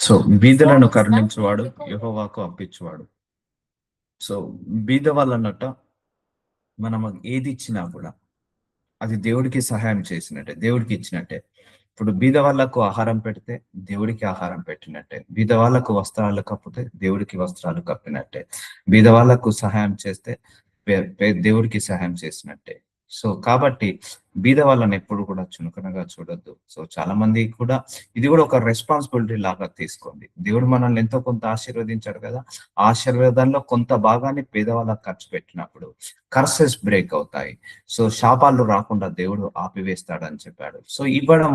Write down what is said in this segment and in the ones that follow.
So బీదలను కరుణించువాడు యెహోవాకు అప్పించువాడు. So బీద వాళ్ళన్నట్ట మనం ఏది ఇచ్చినా కూడా అది దేవుడికి సహాయం చేసినట్టే, దేవుడికి ఇచ్చినట్టే. ఇప్పుడు బీద వాళ్ళకు ఆహారం పెడితే దేవుడికి ఆహారం పెట్టినట్టే, బీద వాళ్ళకు వస్త్రాలు కప్పితే దేవుడికి వస్త్రాలు కప్పినట్టే, బీద వాళ్ళకు సహాయం చేస్తే దేవుడికి సహాయం చేసినట్టే. సో కాబట్టి బీద వాళ్ళని ఎప్పుడు కూడా చులకనగా చూడొద్దు. సో చాలా మంది కూడా ఇది కూడా ఒక రెస్పాన్సిబిలిటీ లాగా తీసుకోండి. దేవుడు మనల్ని ఎంతో కొంత ఆశీర్వదించాడు కదా, ఆ ఆశీర్వాదంలో కొంత భాగాన్ని పేదవాళ్ళకి ఖర్చు పెట్టినప్పుడు కర్సెస్ బ్రేక్ అవుతాయి. సో శాపాలు రాకుండా దేవుడు ఆపివేస్తాడని చెప్పాడు. సో ఇవ్వడం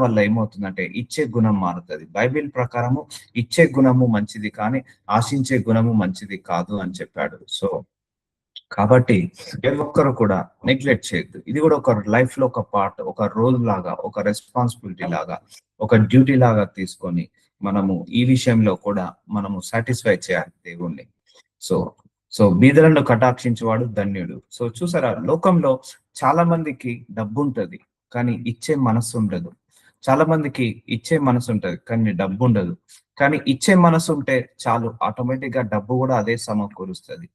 వల్ల ఏమవుతుందంటే ఇచ్చే గుణం మారుతుంది. బైబిల్ ప్రకారము ఇచ్చే గుణము మంచిది కానీ ఆశించే గుణము మంచిది కాదు అని చెప్పాడు. సో కాబట్టి ఏ ఒక్కరు కూడా నెగ్లెక్ట్ చేయొద్దు. ఇది కూడా ఒక లైఫ్ లో ఒక పార్ట్, ఒక రోల్ లాగా, ఒక రెస్పాన్సిబిలిటీ లాగా, ఒక డ్యూటీ లాగా తీసుకొని మనము ఈ విషయంలో కూడా మనము సాటిస్ఫై చేయాలి దేవుణ్ణి. సో సో బీదలను కటాక్షించేవాడు ధన్యుడు. సో చూసారా, లోకంలో చాలా మందికి డబ్బు ఉంటది కానీ ఇచ్చే మనసు ఉండదు. చాలా మందికి ఇచ్చే మనసు ఉంటది కానీ డబ్బు ఉండదు. కానీ ఇచ్చే మనసు ఉంటే చాలు, ఆటోమేటిక్ గా డబ్బు కూడా అదే సమకూరుస్తుంది.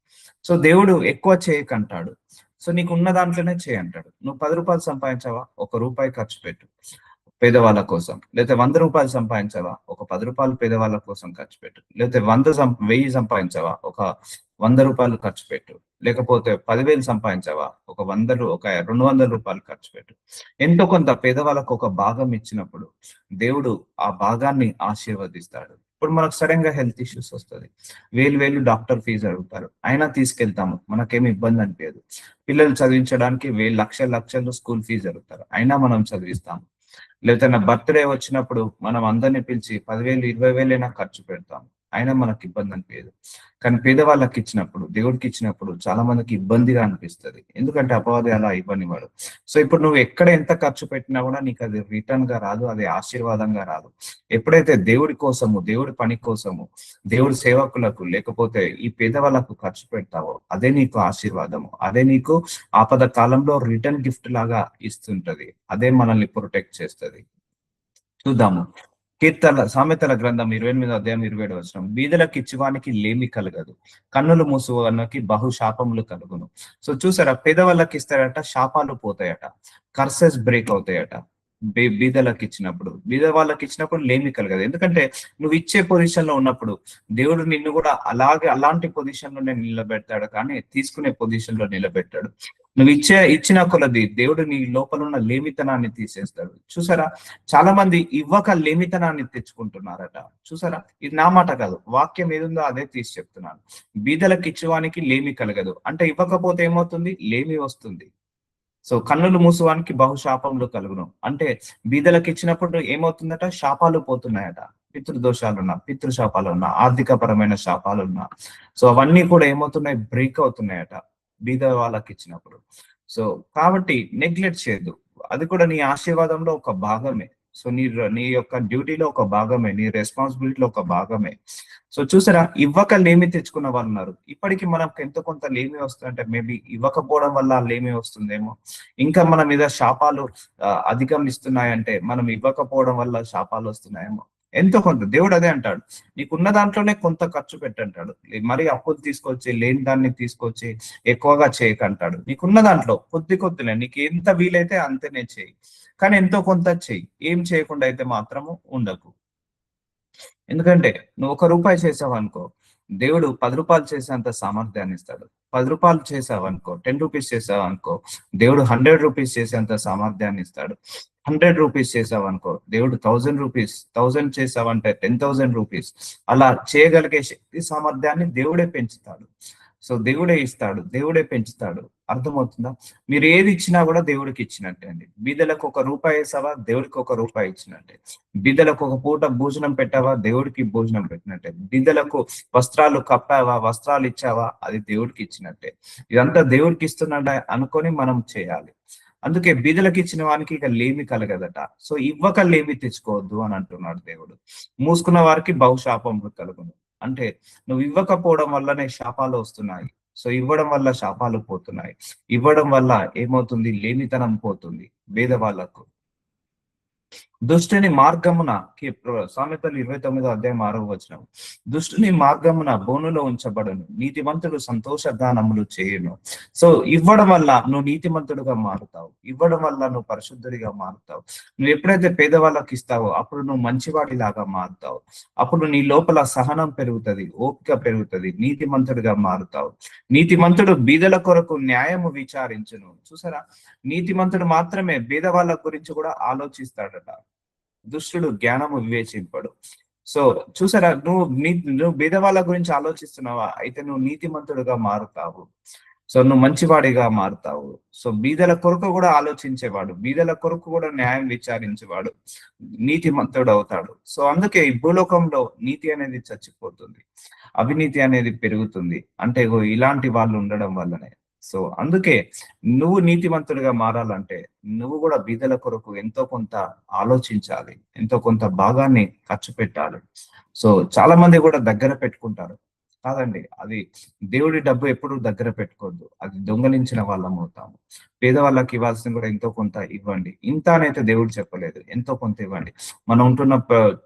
సో దేవుడు ఎక్కువ చేయకంటాడు. సో నీకు ఉన్న దాంట్లోనే చేయంటాడు. నువ్వు 10 రూపాయలు సంపాదించావా, 1 రూపాయి ఖర్చు పెట్టు పేదవాళ్ళ కోసం. లేకపోతే 100 రూపాయలు సంపాదించావా, ఒక 10 రూపాయలు పేదవాళ్ళ కోసం ఖర్చు పెట్టు. లేకపోతే 1000 సంపాదించావా, ఒక 100 రూపాయలు ఖర్చు పెట్టు. లేకపోతే 10,000 సంపాదించావా, ఒక 200 రూపాయలు ఖర్చు పెట్టు. ఎంతో కొంత పేదవాళ్ళకు ఒక భాగం ఇచ్చినప్పుడు దేవుడు ఆ భాగాన్ని ఆశీర్వదిస్తాడు. ఇప్పుడు మనకు సడన్ గా హెల్త్ ఇష్యూస్ వస్తుంది, వేలు డాక్టర్ ఫీజు అడుగుతారు, అయినా తీసుకెళ్తాము, మనకేమి ఇబ్బంది అనిపించదు. పిల్లలు చదివించడానికి లక్షలు స్కూల్ ఫీజు అడుగుతారు, అయినా మనం చదివిస్తాము. లేకపోతే నా బర్త్డే వచ్చినప్పుడు మనం అందరినీ పిలిచి 10,000 20,000 అయినా ఖర్చు పెడతాం, అయినా మనకి ఇబ్బంది అనిపించదు. కానీ పేదవాళ్ళకి ఇచ్చినప్పుడు, దేవుడికి ఇచ్చినప్పుడు చాలా మందికి ఇబ్బందిగా అనిపిస్తుంది. ఎందుకంటే అపవాది అలా ఇవ్వనివాడు. సో ఇప్పుడు నువ్వు ఎక్కడ ఎంత ఖర్చు పెట్టినా కూడా నీకు అది రిటర్న్ గా రాదు, అది ఆశీర్వాదంగా రాదు. ఎప్పుడైతే దేవుడి కోసము, దేవుడి పని కోసము, దేవుడి సేవకులకు లేకపోతే ఈ పేదవాళ్ళకు ఖర్చు పెడతావో అదే నీకు ఆశీర్వాదము, అదే నీకు ఆపద కాలంలో రిటర్న్ గిఫ్ట్ లాగా ఇస్తుంటది, అదే మనల్ని ప్రొటెక్ట్ చేస్తుంది. చూద్దాము సామెతల గ్రంథం 28వ అధ్యాయం 27వ వచనం. బీదలకు ఇచ్చువానికి లేమి కలగదు, కన్నులు మూసువానికి బహు శాపములు కలుగును. సో చూసారా, పేదవాళ్ళకి ఇస్తారట, శాపాలు పోతాయట, కర్సెస్ బ్రేక్ అవుతాయట. బీద వాళ్ళకి ఇచ్చినప్పుడు లేమి కలగదు. ఎందుకంటే నువ్వు ఇచ్చే పొజిషన్ లో ఉన్నప్పుడు దేవుడు నిన్ను కూడా అలాంటి పొజిషన్ లోనే నిలబెడతాడు, కానీ తీసుకునే పొజిషన్ లో నిలబెట్టాడు. నువ్వు ఇచ్చిన కొలది దేవుడు నీ లోపల ఉన్న లేమితనాన్ని తీసేస్తాడు. చూసారా, చాలా మంది ఇవ్వక లేమితనాన్ని తెచ్చుకుంటున్నారట. చూసారా, ఇది నా మాట కాదు, వాక్యం ఏదుందో అదే తీసి చెప్తున్నాను. బీదలకు ఇచ్చేవానికి లేమి కలగదు అంటే ఇవ్వకపోతే ఏమవుతుంది, లేమి వస్తుంది. సో కన్నులు మూసువానికి బహుశాపములు కలుగును అంటే బీదలకు ఇచ్చినప్పుడు ఏమవుతుందట, శాపాలు పోతున్నాయట. పితృదోషాలున్నా, పితృశాపాలున్నా, ఆర్థిక పరమైన శాపాలున్నా, సో అవన్నీ కూడా ఏమవుతున్నాయి, బ్రేక్ అవుతున్నాయట బీద వాళ్ళకి ఇచ్చినప్పుడు. సో కాబట్టి నెగ్లెక్ట్ చేయొద్దు, అది కూడా నీ ఆశీర్వాదంలో ఒక భాగమే. సో నీ యొక్క డ్యూటీలో ఒక భాగమే, నీ రెస్పాన్సిబిలిటీలో ఒక భాగమే. సో చూసారా, ఇవ్వక లేమి తెచ్చుకున్న వాళ్ళు ఉన్నారు. ఇప్పటికి మనకు ఎంతో కొంత లేమి వస్తుందంటే మేబీ ఇవ్వకపోవడం వల్ల లేమి వస్తుందేమో. ఇంకా మన మీద శాపాలు అధిగమిస్తున్నాయంటే మనం ఇవ్వకపోవడం వల్ల శాపాలు వస్తున్నాయేమో. ఎంతో కొంత దేవుడు అదే అంటాడు, నీకున్న దాంట్లోనే కొంత ఖర్చు పెట్టంటాడు. మరి అప్పులు తీసుకొచ్చి, లేని దాన్ని తీసుకొచ్చి ఎక్కువగా చేయకంటాడు. నీకున్న దాంట్లో కొద్దిలే, నీకు ఎంత వీలైతే అంతనే చేయి, కానీ ఎంతో కొంత చెయ్యి. ఏం చేయకుండా అయితే మాత్రము ఉండకు. ఎందుకంటే నువ్వు 1 రూపాయి చేసావు అనుకో, దేవుడు 10 రూపాయలు చేసేంత సామర్థ్యాన్ని ఇస్తాడు. 10 రూపాయలు చేసావు అనుకో, 10 రూపీస్ చేసావు అనుకో, దేవుడు 100 రూపీస్ చేసేంత సామర్థ్యాన్ని ఇస్తాడు. 100 రూపీస్ చేసావు అనుకో, దేవుడు 1000 రూపీస్, 1000 చేసావంటే 10,000 రూపీస్, అలా చేయగలిగే శక్తి సామర్థ్యాన్ని దేవుడే పెంచుతాడు. సో దేవుడే ఇస్తాడు, దేవుడే పెంచుతాడు. అర్థమవుతుందా? మీరు ఏది ఇచ్చినా కూడా దేవుడికి ఇచ్చినట్టే అండి. బీదలకు 1 రూపాయి వేసావా, దేవుడికి 1 రూపాయి ఇచ్చినట్టే. బీదలకు 1 పూట భోజనం పెట్టావా, దేవుడికి భోజనం పెట్టినట్టే. బీదలకు వస్త్రాలు కప్పావా, వస్త్రాలు ఇచ్చావా, అది దేవుడికి ఇచ్చినట్టే. ఇదంతా దేవుడికి ఇస్తున్నట్ట అనుకొని మనం చేయాలి. అందుకే బీదలకు ఇచ్చిన వానికి ఇక లేమి కలగదట. సో ఇవ్వక లేమి తెచ్చుకోవద్దు అని అంటున్నాడు దేవుడు. మూసుకున్న వారికి బహుశాపములు కలుగును అంటే నువ్వు ఇవ్వకపోవడం వల్లనే శాపాలు వస్తున్నాయి. సో ఇవ్వడం వల్ల శాపాలు పోతున్నాయి. ఇవ్వడం వల్ల ఏమవుతుంది, లేమితనం పోతుంది. బీద వాళ్ళకు దుష్టుని మార్గమున సామెతలు 29వ అధ్యాయం 6వ వచనం, దుష్టుని మార్గమున బోనులో ఉంచబడను, నీతిమంతుడు సంతోష గానములు చేయును. సో ఇవ్వడం వల్ల నువ్వు నీతిమంతుడుగా మారుతావు, ఇవ్వడం వల్ల నువ్వు పరిశుద్ధుడిగా మారుతావు. నువ్వు ఎప్పుడైతే పేదవాళ్ళకి ఇస్తావో అప్పుడు నువ్వు మంచివాడిలాగా మారుతావు. అప్పుడు నీ లోపల సహనం పెరుగుతుంది, ఓపిక పెరుగుతుంది, నీతిమంతుడిగా మారుతావు. నీతిమంతుడు బీదల కొరకు న్యాయము విచారించును. చూసారా, నీతిమంతుడు మాత్రమే బీదవాళ్ళ గురించి కూడా ఆలోచిస్తాడట. దుష్టుడు జ్ఞానము వివేచింపడు. సో చూసారా, నువ్వు బీదవాళ్ళ గురించి ఆలోచిస్తున్నావా, అయితే నువ్వు నీతిమంతుడుగా మారుతావు. సో నువ్వు మంచివాడిగా మారుతావు. సో బీదల కొరకు కూడా ఆలోచించేవాడు, బీదల కొరకు కూడా న్యాయం విచారించేవాడు నీతిమంతుడు అవుతాడు. సో అందుకే ఈ భూలోకంలో నీతి అనేది చచ్చిపోతుంది, అవినీతి అనేది పెరుగుతుంది. అంటే ఇలాంటి వాళ్ళు ఉండడం వల్లనే. సో అందుకే నువ్వు నీతిమంతుడిగా మారాలంటే నువ్వు కూడా బీదల కొరకు ఎంతో కొంత ఆలోచించాలి, ఎంతో కొంత భాగాన్ని ఖర్చు పెట్టాలి. సో చాలా మంది కూడా దగ్గర పెట్టుకుంటారు, కాదండి, అది దేవుడి డబ్బు ఎప్పుడు దగ్గర పెట్టుకోవద్దు, అది దొంగలించిన వాళ్ళం అవుతాము. పేదవాళ్ళకి ఇవ్వాల్సింది కూడా ఎంతో కొంత ఇవ్వండి. ఇంత అనైతే దేవుడు చెప్పలేదు, ఎంతో కొంత ఇవ్వండి. మనం ఉంటున్న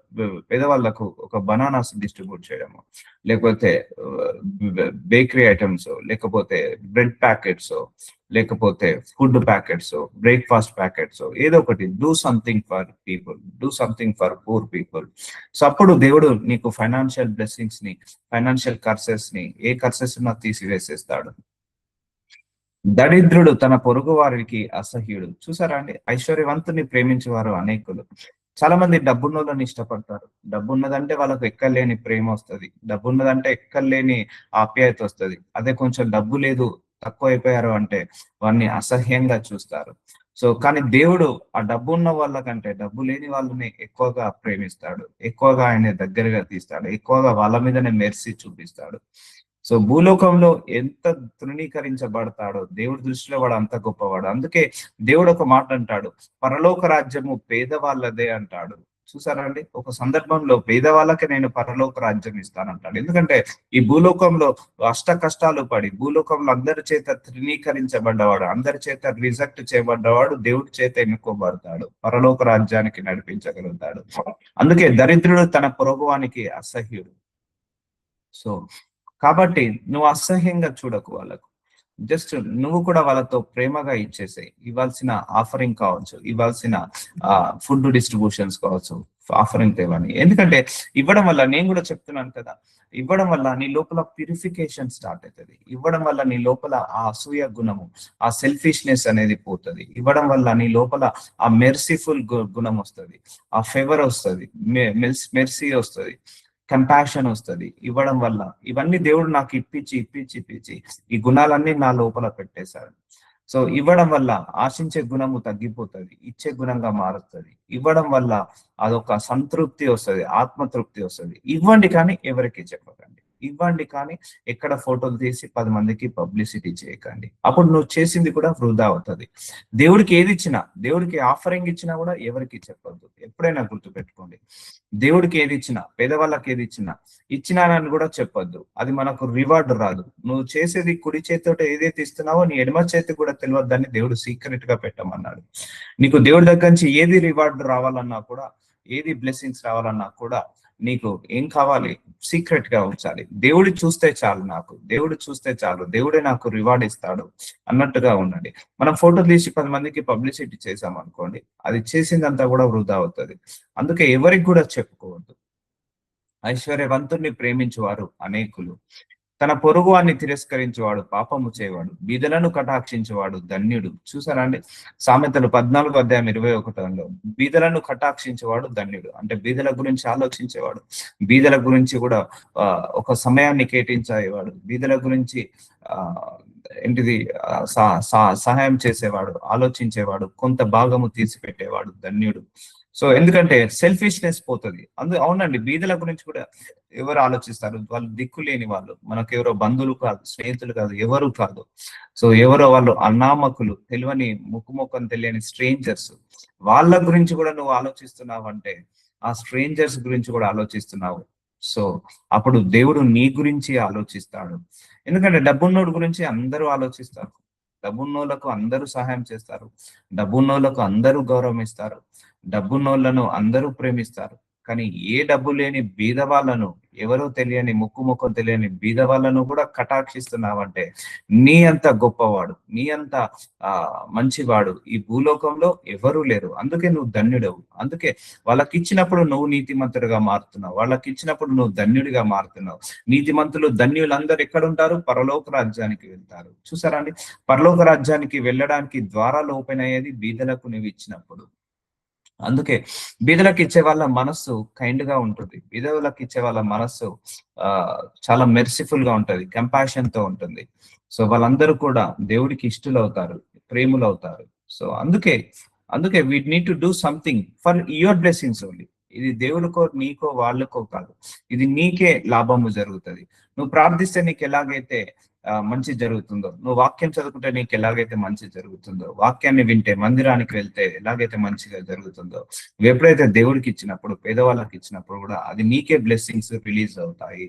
పేదవాళ్ళకు ఒక బనానాస్ డిస్ట్రిబ్యూట్ చేయడము, లేకపోతే బేకరీ ఐటమ్స్, లేకపోతే బ్రెడ్ ప్యాకెట్స్, లేకపోతే ఫుడ్ ప్యాకెట్స్, బ్రేక్ఫాస్ట్ ప్యాకెట్స్, ఏదో ఒకటి. Do something for people, do something for poor people. So అప్పుడు దేవుడు నీకు ఫైనాన్షియల్ బ్లెస్సింగ్స్ ని, ఫైనాన్షియల్ కర్సెస్ ని, ఏ కర్సెస్ ఉన్నా తీసివేసేస్తాడు. దరిద్రుడు తన పొరుగు వారికి అసహ్యుడు. చూసారా అండి, ఐశ్వర్యవంతుని ప్రేమించే వారు అనేకులు. చాలా మంది డబ్బున్నోళ్ళని ఇష్టపడతారు. డబ్బున్నదంటే వాళ్ళకు ఎక్కలేని ప్రేమ వస్తుంది, డబ్బున్నదంటే ఎక్కలేని ఆప్యాయత వస్తుంది. అదే కొంచెం డబ్బు లేదు, తక్కువ అయిపోయారు అంటే వాడిని అసహ్యంగా చూస్తారు. సో కానీ దేవుడు ఆ డబ్బు ఉన్న వాళ్ళకంటే డబ్బు లేని వాళ్ళని ఎక్కువగా ప్రేమిస్తాడు, ఎక్కువగా ఆయన దగ్గరగా తీస్తాడు, ఎక్కువగా వాళ్ళ మీదనే మెర్సీ చూపిస్తాడు. సో భూలోకంలో ఎంత తృణీకరించబడతాడో దేవుడి దృష్టిలో వాడు అంత గొప్పవాడు. అందుకే దేవుడు ఒక మాట అంటాడు, పరలోక రాజ్యము పేదవాళ్ళదే అంటాడు. చూసారా అండి, ఒక సందర్భంలో పేదవాళ్ళకి నేను పరలోక రాజ్యం ఇస్తానంటాడు. ఎందుకంటే ఈ భూలోకంలో అష్ట కష్టాలు పడి, భూలోకంలో అందరి చేత తృణీకరించబడ్డవాడు, అందరి చేత రిజెక్ట్ చేయబడ్డవాడు దేవుడి చేత ఎన్నుకోబడతాడు, పరలోక రాజ్యానికి నడిపించగలుగుతాడు. అందుకే దరిద్రుడు తన పొరుగువానికి అసహ్యుడు. సో కాబట్టి నువ్వు అసహ్యంగా చూడకు వాళ్ళకు, జస్ట్ నువ్వు కూడా వాళ్ళతో ప్రేమగా ఇచ్చేసాయి. ఇవ్వాల్సిన ఆఫరింగ్ కావచ్చు, ఇవ్వాల్సిన ఫుడ్ డిస్ట్రిబ్యూషన్స్ కావచ్చు, ఆఫరింగ్ తేవని. ఎందుకంటే ఇవ్వడం వల్ల, నేను కూడా చెప్తున్నాను కదా, ఇవ్వడం వల్ల నీ లోపల ప్యూరిఫికేషన్ స్టార్ట్ అవుతుంది. ఇవ్వడం వల్ల నీ లోపల ఆ అసూయ గుణము, ఆ సెల్ఫిష్నెస్ అనేది పోతుంది. ఇవ్వడం వల్ల నీ లోపల ఆ మెర్సిఫుల్ గుణం వస్తుంది, ఆ ఫేవర్ వస్తుంది, మెర్సీ వస్తుంది, కంపాషన్ వస్తుంది ఇవ్వడం వల్ల. ఇవన్నీ దేవుడు నాకు ఇప్పించి ఈ గుణాలన్నీ నా లోపల పెట్టేశాడు. సో ఇవ్వడం వల్ల ఆశించే గుణము తగ్గిపోతుంది, ఇచ్చే గుణంగా మారుతుంది. ఇవ్వడం వల్ల అదొక సంతృప్తి వస్తుంది, ఆత్మతృప్తి వస్తుంది. ఇవ్వండి కానీ ఎవరికి చెప్పకండి, ఇవ్వండి కానీ ఎక్కడ ఫోటోలు తీసి 10 మందికి పబ్లిసిటీ చేయకండి. అప్పుడు నువ్వు చేసింది కూడా వృధా అవుతుంది. దేవుడికి ఏది ఇచ్చినా, దేవుడికి ఆఫరింగ్ ఇచ్చినా కూడా ఎవరికి చెప్పొద్దు. ఎప్పుడైనా గుర్తుపెట్టుకోండి, దేవుడికి ఏది ఇచ్చినా, పేదవాళ్ళకి ఏది ఇచ్చినానని కూడా చెప్పొద్దు. అది మనకు రివార్డ్ రాదు. నువ్వు చేసేది కుడి చేతితో ఏదైతే ఇస్తున్నావో నీ ఎడమ చేతి కూడా తెలియద్దని దేవుడు సీక్రెట్ గా పెట్టమన్నాడు. నీకు దేవుడి దగ్గర నుంచి ఏది రివార్డ్ రావాలన్నా కూడా, ఏది బ్లెస్సింగ్స్ రావాలన్నా కూడా నీకు ఏం కావాలి, సీక్రెట్ గా ఉంచాలి. దేవుడు చూస్తే చాలు, నాకు దేవుడు చూస్తే చాలు, దేవుడే నాకు రివార్డ్ ఇస్తాడు అన్నట్టుగా ఉండండి. మనం ఫోటో తీసి 10 మందికి పబ్లిసిటీ చేసాం అనుకోండి, అది చేసిందంతా కూడా వృధా అవుతుంది. అందుకే ఎవరికి కూడా చెప్పుకోవద్దు. ఐశ్వర్యవంతుణ్ణి ప్రేమించువారు అనేకులు, తన పొరుగువాన్ని తిరస్కరించేవాడు పాపము చేయవాడు, బీదలను కటాక్షించేవాడు ధన్యుడు. చూసారా అండి, సామెతలు 14వ అధ్యాయం 21లో బీదలను కటాక్షించేవాడు ధన్యుడు. అంటే బీదల గురించి ఆలోచించేవాడు, బీదల గురించి కూడా ఒక సమయాన్ని కేటాయించేవాడు, బీదల గురించి ఏంటిది సహాయం చేసేవాడు, ఆలోచించేవాడు, కొంత భాగము తీసిపెట్టేవాడు ధన్యుడు. సో ఎందుకంటే సెల్ఫిష్నెస్ పోతుంది. అవునండి, బీదల గురించి కూడా ఎవరు ఆలోచిస్తారు? వాళ్ళు దిక్కు లేని వాళ్ళు, మనకు ఎవరో బంధువులు కాదు, స్నేహితులు కాదు, ఎవరు కాదు. సో ఎవరో వాళ్ళు అనామకులు, తెలియని ముఖం తెలియని స్ట్రేంజర్స్, వాళ్ళ గురించి కూడా నువ్వు ఆలోచిస్తున్నావు అంటే ఆ స్ట్రేంజర్స్ గురించి కూడా ఆలోచిస్తున్నావు. సో అప్పుడు దేవుడు నీ గురించి ఆలోచిస్తాడు. ఎందుకంటే డబ్బున్నోడు గురించి అందరూ ఆలోచిస్తారు, డబ్బున్నోళ్ళకు అందరూ సహాయం చేస్తారు, డబ్బున్నోళ్ళకు అందరూ గౌరవం ఇస్తారు, డబ్బున్నోళ్ళను అందరూ ప్రేమిస్తారు. కానీ ఏ డబ్బు లేని బీద వాళ్ళను, ఎవరో తెలియని ముఖం తెలియని బీద వాళ్ళను కూడా కటాక్షిస్తున్నావంటే నీ అంత గొప్పవాడు, నీ అంత మంచివాడు ఈ భూలోకంలో ఎవరూ లేరు. అందుకే నువ్వు ధన్యుడవు. అందుకే వాళ్ళకి ఇచ్చినప్పుడు నువ్వు నీతిమంతుడిగా మారుతున్నావు, వాళ్ళకి ఇచ్చినప్పుడు నువ్వు ధన్యుడిగా మారుతున్నావు. నీతిమంతులు ధన్యులందరూ ఎక్కడుంటారు? పరలోక రాజ్యానికి వెళ్తారు. చూసారా అండి, పరలోక రాజ్యానికి వెళ్ళడానికి ద్వారాలు ఓపెన్ అయ్యేది బీదలకు నువ్వు ఇచ్చినప్పుడు. అందుకే బీదలకు ఇచ్చే వాళ్ళ మనస్సు కైండ్ గా ఉంటుంది, బీదలకు ఇచ్చే వాళ్ళ మనస్సు చాలా మెర్సిఫుల్ గా ఉంటది, కంపాషన్ తో ఉంటుంది. సో వాళ్ళందరూ కూడా దేవుడికి ఇష్టలు అవుతారు, ప్రేములు అవుతారు. సో అందుకే we need to do something for your blessings only. ఇది దేవుడికో నీకో వాళ్ళకో కాదు, ఇది నీకే లాభము జరుగుతుంది. నువ్వు ప్రార్థిస్తే నీకు ఎలాగైతే మంచి జరుగుతుందో, నువ్వు వాక్యం చదువుకుంటే నీకు ఎలాగైతే మంచి జరుగుతుందో, వాక్యాన్ని వింటే మందిరానికి వెళ్తే ఎలాగైతే మంచిగా జరుగుతుందో, నువ్వు ఎప్పుడైతే దేవుడికి ఇచ్చినప్పుడు, పేదవాళ్ళకి ఇచ్చినప్పుడు కూడా అది నీకే బ్లెస్సింగ్స్ రిలీజ్ అవుతాయి.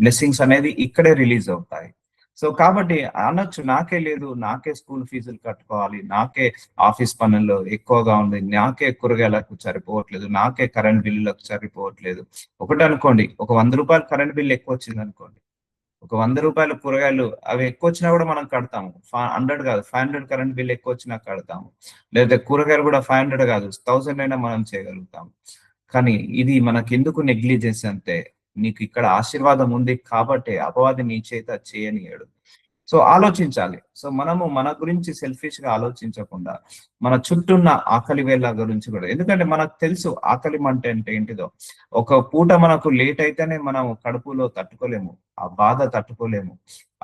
బ్లెస్సింగ్స్ అనేది ఇక్కడే రిలీజ్ అవుతాయి. సో కాబట్టి అనొచ్చు, నాకే లేదు, నాకే స్కూల్ ఫీజులు కట్టుకోవాలి, నాకే ఆఫీస్ పనుల్లో ఎక్కువగా ఉంది, నాకే కూరగాయలకు సరిపోవట్లేదు, నాకే కరెంట్ బిల్లులకు సరిపోవట్లేదు. ఒకటి అనుకోండి, ఒక 100 రూపాయలు కరెంట్ బిల్లు ఎక్కువ వచ్చింది అనుకోండి, ఒక 100 రూపాయలు కూరగాయలు అవి ఎక్కువ వచ్చినా కూడా మనం కడతాము. 100 కాదు, 500 కరెంట్ బిల్ ఎక్కువ వచ్చినా కడతాము. లేదా కూరగాయలు కూడా 500 కాదు, 1000 అయినా మనం చేయగలుగుతాం. కానీ ఇది మనకి ఎందుకు నెగ్లిజెన్స్ అంటే, నీకు ఇక్కడ ఆశీర్వాదం ఉంది కాబట్టి అపవాది నీ చేత చేయనియడు. సో ఆలోచించాలి. సో మనము మన గురించి సెల్ఫిష్ గా ఆలోచించకుండా మన చుట్టూన్న ఆకలి వేళ గురించి కూడా, ఎందుకంటే మనకు తెలుసు ఆకలి మంట అంటే ఏంటిదో. ఒక పూట మనకు లేట్ అయితేనే మనం కడుపులో తట్టుకోలేము, ఆ బాధ తట్టుకోలేము.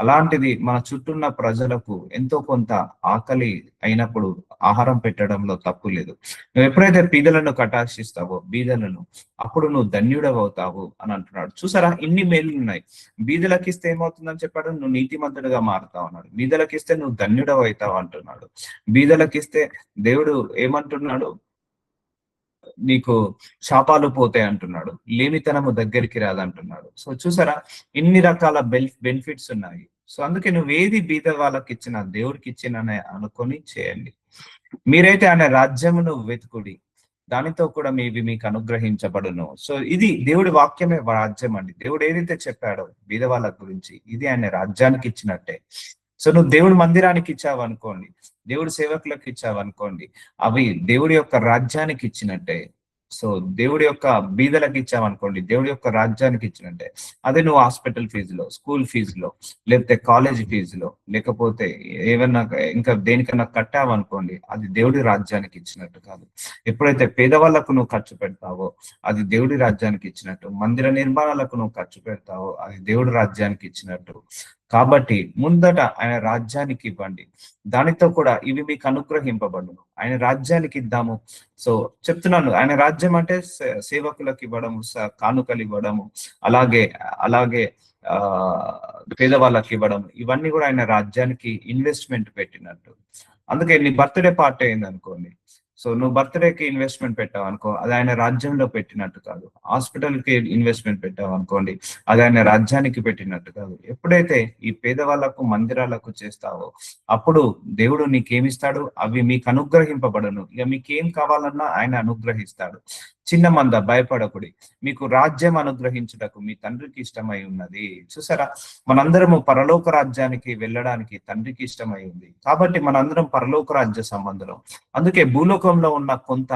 అలాంటిది మన చుట్టూన్న ప్రజలకు ఎంతో కొంత ఆకలి అయినప్పుడు ఆహారం పెట్టడంలో తప్పు లేదు. నువ్వు ఎప్పుడైతే బీదలను కటాక్షిస్తావో, బీదలను, అప్పుడు నువ్వు ధన్యుడవవుతావు అని అంటున్నాడు. చూసారా, ఇన్ని మేలు ఉన్నాయి. బీదలకిస్తే ఏమవుతుందని చెప్పాడు? నువ్వు నీతిమంతుడిగా మారుతావు అన్నాడు. బీదలకిస్తే నువ్వు ధన్యుడవు అవుతావు అంటున్నాడు. బీదలకిస్తే దేవుడు ఏమంటున్నాడు? నీకు శాపాలు పోతాయి అంటున్నాడు, లేమితనము దగ్గరికి రాదంటున్నాడు. సో చూసారా, ఇన్ని రకాల బెనిఫిట్స్ ఉన్నాయి. సో అందుకే నువ్వు ఏది బీద వాళ్ళకి ఇచ్చినా దేవుడికి ఇచ్చిననే అనుకొని చేయండి. మీరైతే ఆయన రాజ్యమును వెతుకుడి, దానితో కూడా మీకు అనుగ్రహించబడును. సో ఇది దేవుడి వాక్యమే రాజ్యం అండి. దేవుడు ఏదైతే చెప్పాడో బీద వాళ్ళ గురించి, ఇది ఆయన రాజ్యానికి ఇచ్చినట్టే. సో నువ్వు దేవుడి మందిరానికి ఇచ్చావు అనుకోండి, దేవుడి సేవకులకు ఇచ్చావు అనుకోండి, అవి దేవుడి యొక్క రాజ్యానికి ఇచ్చినట్టే. సో దేవుడి యొక్క బీదలకు ఇచ్చావనుకోండి, దేవుడి యొక్క రాజ్యానికి ఇచ్చినట్టే. అదే నువ్వు హాస్పిటల్ ఫీజులో, స్కూల్ ఫీజులో, లేకపోతే కాలేజ్ ఫీజులో, లేకపోతే ఏమన్నా ఇంకా దేనికన్నా కట్టావనుకోండి, అది దేవుడి రాజ్యానికి ఇచ్చినట్టు కాదు. ఎప్పుడైతే పేదవాళ్లకు నువ్వు ఖర్చు పెడతావో అది దేవుడి రాజ్యానికి ఇచ్చినట్టు, మందిర నిర్మాణాలకు నువ్వు ఖర్చు పెడతావో అది దేవుడి రాజ్యానికి ఇచ్చినట్టు. కాబట్టి ముందట ఆయన రాజ్యానికి ఇవ్వండి, దానితో కూడా ఇవి మీకు అనుగ్రహింపబడును. ఆయన రాజ్యానికి ఇద్దాము. సో చెప్తున్నాను, ఆయన రాజ్యం అంటే సేవకులకు ఇవ్వడము, కానుకలు ఇవ్వడము, అలాగే అలాగే పేదవాళ్ళకి ఇవ్వడం, ఇవన్నీ కూడా ఆయన రాజ్యానికి ఇన్వెస్ట్మెంట్ పెట్టినట్టు. అందుకే నీ బర్త్డే పార్టీ అయింది అనుకోండి, సో నువ్వు బర్త్డేకి ఇన్వెస్ట్మెంట్ పెట్టావు అనుకో, అది ఆయన రాజ్యంలో పెట్టినట్టు కాదు. హాస్పిటల్ కి ఇన్వెస్ట్మెంట్ పెట్టావు అనుకోండి, అది ఆయన రాజ్యానికి పెట్టినట్టు కాదు. ఎప్పుడైతే ఈ పేదవాళ్లకు మందిరాలకు చేస్తావో అప్పుడు దేవుడు నీకేమిస్తాడు? అవి మీకు అనుగ్రహింపబడను. ఇక మీకేం కావాలన్నా ఆయన అనుగ్రహిస్తాడు. చిన్న మంద భయపడకుడి, మీకు రాజ్యం అనుగ్రహించుటకు మీ తండ్రికి ఇష్టమై ఉన్నది. చూసారా, మనందరము పరలోక రాజ్యానికి వెళ్ళడానికి తండ్రికి ఇష్టమై ఉంది కాబట్టి మనందరం పరలోక రాజ్య సంబంధం. అందుకే భూలోకంలో ఉన్న కొంత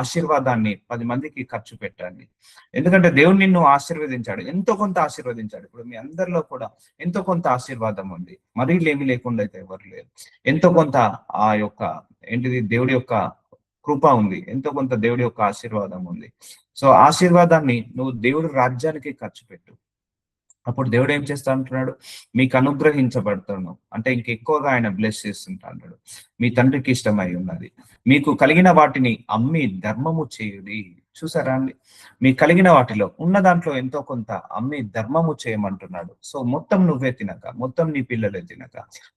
ఆశీర్వాదాన్ని 10 మందికి ఖర్చు పెట్టండి. ఎందుకంటే దేవుడు నిన్ను ఆశీర్వదించాడు, ఎంతో కొంత ఆశీర్వదించాడు. ఇప్పుడు మీ అందరిలో కూడా ఎంతో కొంత ఆశీర్వాదం ఉంది, మరీ లేమి లేకుండా అయితే ఎవరు లేరు. ఎంతో కొంత ఆ యొక్క ఏంటిది దేవుడి యొక్క కృప ఉంది, ఎంతో కొంత దేవుడి యొక్క ఆశీర్వాదం ఉంది. సో ఆశీర్వాదాన్ని నువ్వు దేవుడి రాజ్యానికి ఖర్చు పెట్టు. అప్పుడు దేవుడు ఏం చేస్తా అంటున్నాడు? మీకు అనుగ్రహించబడతాను అంటే ఇంకెక్కువగా ఆయన బ్లెస్ చేస్తుంటాడు. మీ తండ్రికి ఇష్టమై ఉన్నది. మీకు కలిగిన వాటిని అమ్మి ధర్మము చేయుడి. చూసారా అండి? మీ కలిగిన వాటిలో ఉన్న దాంట్లో ఎంతో కొంత అమ్మి ధర్మము చేయమంటున్నాడు. సో మొత్తం నువ్వే తినక, మొత్తం నీ పిల్లలే తినక,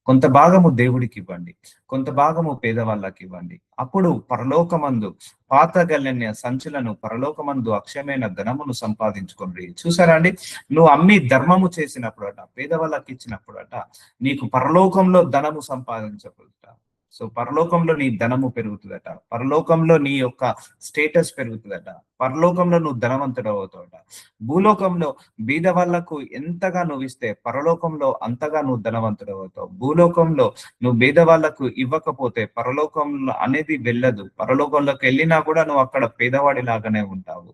కొంత భాగము దేవుడికి ఇవ్వండి, కొంత భాగము పేదవాళ్ళకి ఇవ్వండి. అప్పుడు పరలోకమందు పాత గల్లెన్య సంచులను పరలోకమందు అక్షయమైన ధనమును సంపాదించుకోండి. చూసారా అండి? నువ్వు అమ్మి ధర్మము చేసినప్పుడట, పేదవాళ్ళకి ఇచ్చినప్పుడట, నీకు పరలోకంలో ధనము సంపాదించబడుట. సో పరలోకంలో నీ ధనము పెరుగుతుందట, పరలోకంలో నీ యొక్క స్టేటస్ పెరుగుతుందట, పరలోకంలో నువ్వు ధనవంతుడు అవుతావుట. భూలోకంలో బీద వాళ్లకు ఎంతగా నువ్వు ఇస్తే పరలోకంలో అంతగా నువ్వు ధనవంతుడు అవుతావు. భూలోకంలో నువ్వు బీద వాళ్లకు ఇవ్వకపోతే పరలోకంలో అనేది వెళ్ళదు. పరలోకంలోకి వెళ్ళినా కూడా నువ్వు అక్కడ పేదవాడి లాగానే ఉంటావు.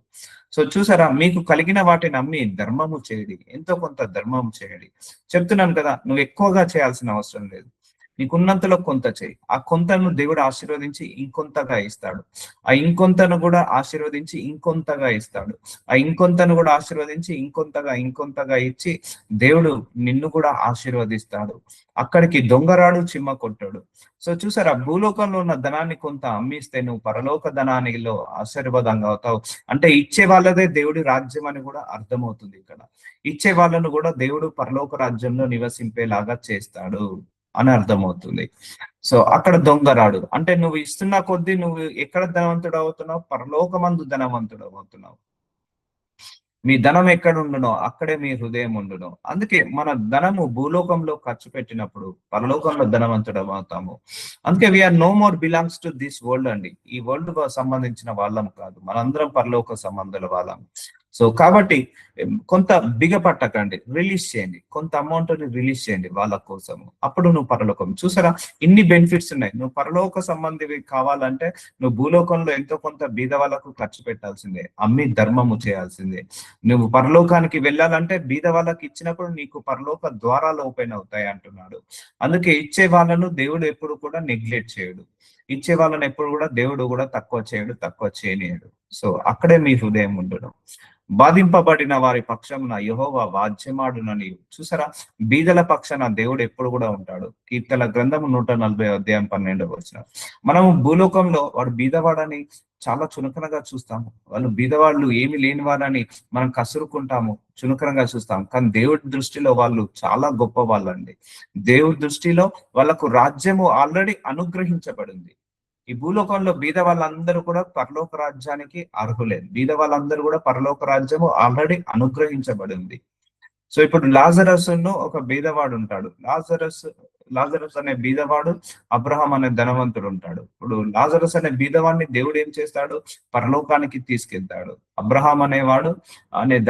సో చూసారా, మీకు కలిగిన వాటిని నమ్మి ధర్మము చేయడి, ఎంతో కొంత ధర్మము చేయడి. చెప్తున్నాను కదా, నువ్వు ఎక్కువగా చేయాల్సిన అవసరం లేదు. నీకున్నంతలో కొంత చేయి. ఆ కొంతను దేవుడు ఆశీర్వదించి ఇంకొంతగా ఇస్తాడు. ఆ ఇంకొంతను కూడా ఆశీర్వదించి ఇంకొంతగా ఇస్తాడు. ఆ ఇంకొంతను కూడా ఆశీర్వదించి ఇంకొంతగా ఇచ్చి దేవుడు నిన్ను కూడా ఆశీర్వదిస్తాడు. అక్కడికి దొంగరాడు చిమ్మ కొట్టాడు. సో చూసారా, భూలోకంలో ఉన్న ధనాన్ని కొంత అమ్మిస్తే నువ్వు పరలోక ధనానిలో ఆశీర్వాదంగా అవుతావు. అంటే ఇచ్చే వాళ్ళదే దేవుడి రాజ్యం అని కూడా అర్థమవుతుంది. ఇక్కడ ఇచ్చే వాళ్ళను కూడా దేవుడు పరలోక రాజ్యంలో నివసింపేలాగా చేస్తాడు అని అర్థమవుతుంది. సో అక్కడ దొంగరాడు అంటే నువ్వు ఇస్తున్న కొద్దీ నువ్వు ఎక్కడ ధనవంతుడు అవుతున్నావు? పరలోకమందు ధనవంతుడు అవుతున్నావు. మీ ధనం ఎక్కడ ఉండునో అక్కడే మీ హృదయం ఉండును. అందుకే మన ధనము భూలోకంలో ఖర్చు పెట్టినప్పుడు పరలోకంలో ధనవంతుడు అవుతాము. అందుకే we are no more belongs to this world అండి. ఈ వరల్డ్ సంబంధించిన వాళ్ళం కాదు, మనందరం పరలోక సంబంధాల వాళ్ళం. సో కాబట్టి కొంత బిగపట్టకండి, రిలీజ్ చేయండి, కొంత అమౌంట్ ని రిలీజ్ చేయండి వాళ్ళ కోసము. అప్పుడు నువ్వు పరలోకం. చూసారా, ఇన్ని బెనిఫిట్స్ ఉన్నాయి. నువ్వు పరలోక సంబంధివి కావాలంటే నువ్వు భూలోకంలో ఎంతో కొంత బీద వాళ్ళకు ఖర్చు పెట్టాల్సిందే, అమ్మి ధర్మము చేయాల్సిందే. నువ్వు పరలోకానికి వెళ్ళాలంటే బీద వాళ్ళకి ఇచ్చినప్పుడు నీకు పరలోక ద్వారాలు ఓపెన్ అవుతాయి అంటున్నాడు. అందుకే ఇచ్చే వాళ్ళను దేవుడు ఎప్పుడు కూడా నెగ్లెక్ట్ చేయడు. ఇచ్చే వాళ్ళని ఎప్పుడు కూడా దేవుడు కూడా తక్కువ చేయడు, తక్కువ చేయనీయడు. సో అక్కడే మీ హృదయం ఉండడం. బాధింపబడిన వారి పక్షమున యెహోవా వాద్యమాడునని. చూసారా, బీదల పక్షాన దేవుడు ఎప్పుడు కూడా ఉంటాడు. కీర్తన గ్రంథం 140 అధ్యాయం 12వ వచనం. మనము భూలోకంలో వాడు బీదవాడని చాలా చులకనగా చూస్తాము. వాళ్ళు బీదవాళ్ళు ఏమి లేని వారని మనం కసురుకుంటాము, చులకనగా చూస్తాం. కానీ దేవుడి దృష్టిలో వాళ్ళు చాలా గొప్ప వాళ్ళండి. దేవుడి దృష్టిలో వాళ్ళకు రాజ్యము ఆల్రెడీ అనుగ్రహించబడింది. ఈ భూలోకంలో బీద వాళ్ళందరూ కూడా పరలోక రాజ్యానికి అర్హులే. బీద వాళ్ళందరూ కూడా పరలోక రాజ్యము ఆల్రెడీ అనుగ్రహించబడింది. సో ఇప్పుడు లాజరస్ ఒక బీదవాడు ఉంటాడు. లాజరస్ అనే బీదవాడు, అబ్రహాం అనే ధనవంతుడు ఉంటాడు. ఇప్పుడు లాజరస్ అనే బీదవాడిని దేవుడు ఏం చేస్తాడు? పరలోకానికి తీసుకెళ్తాడు. అబ్రహాం అనే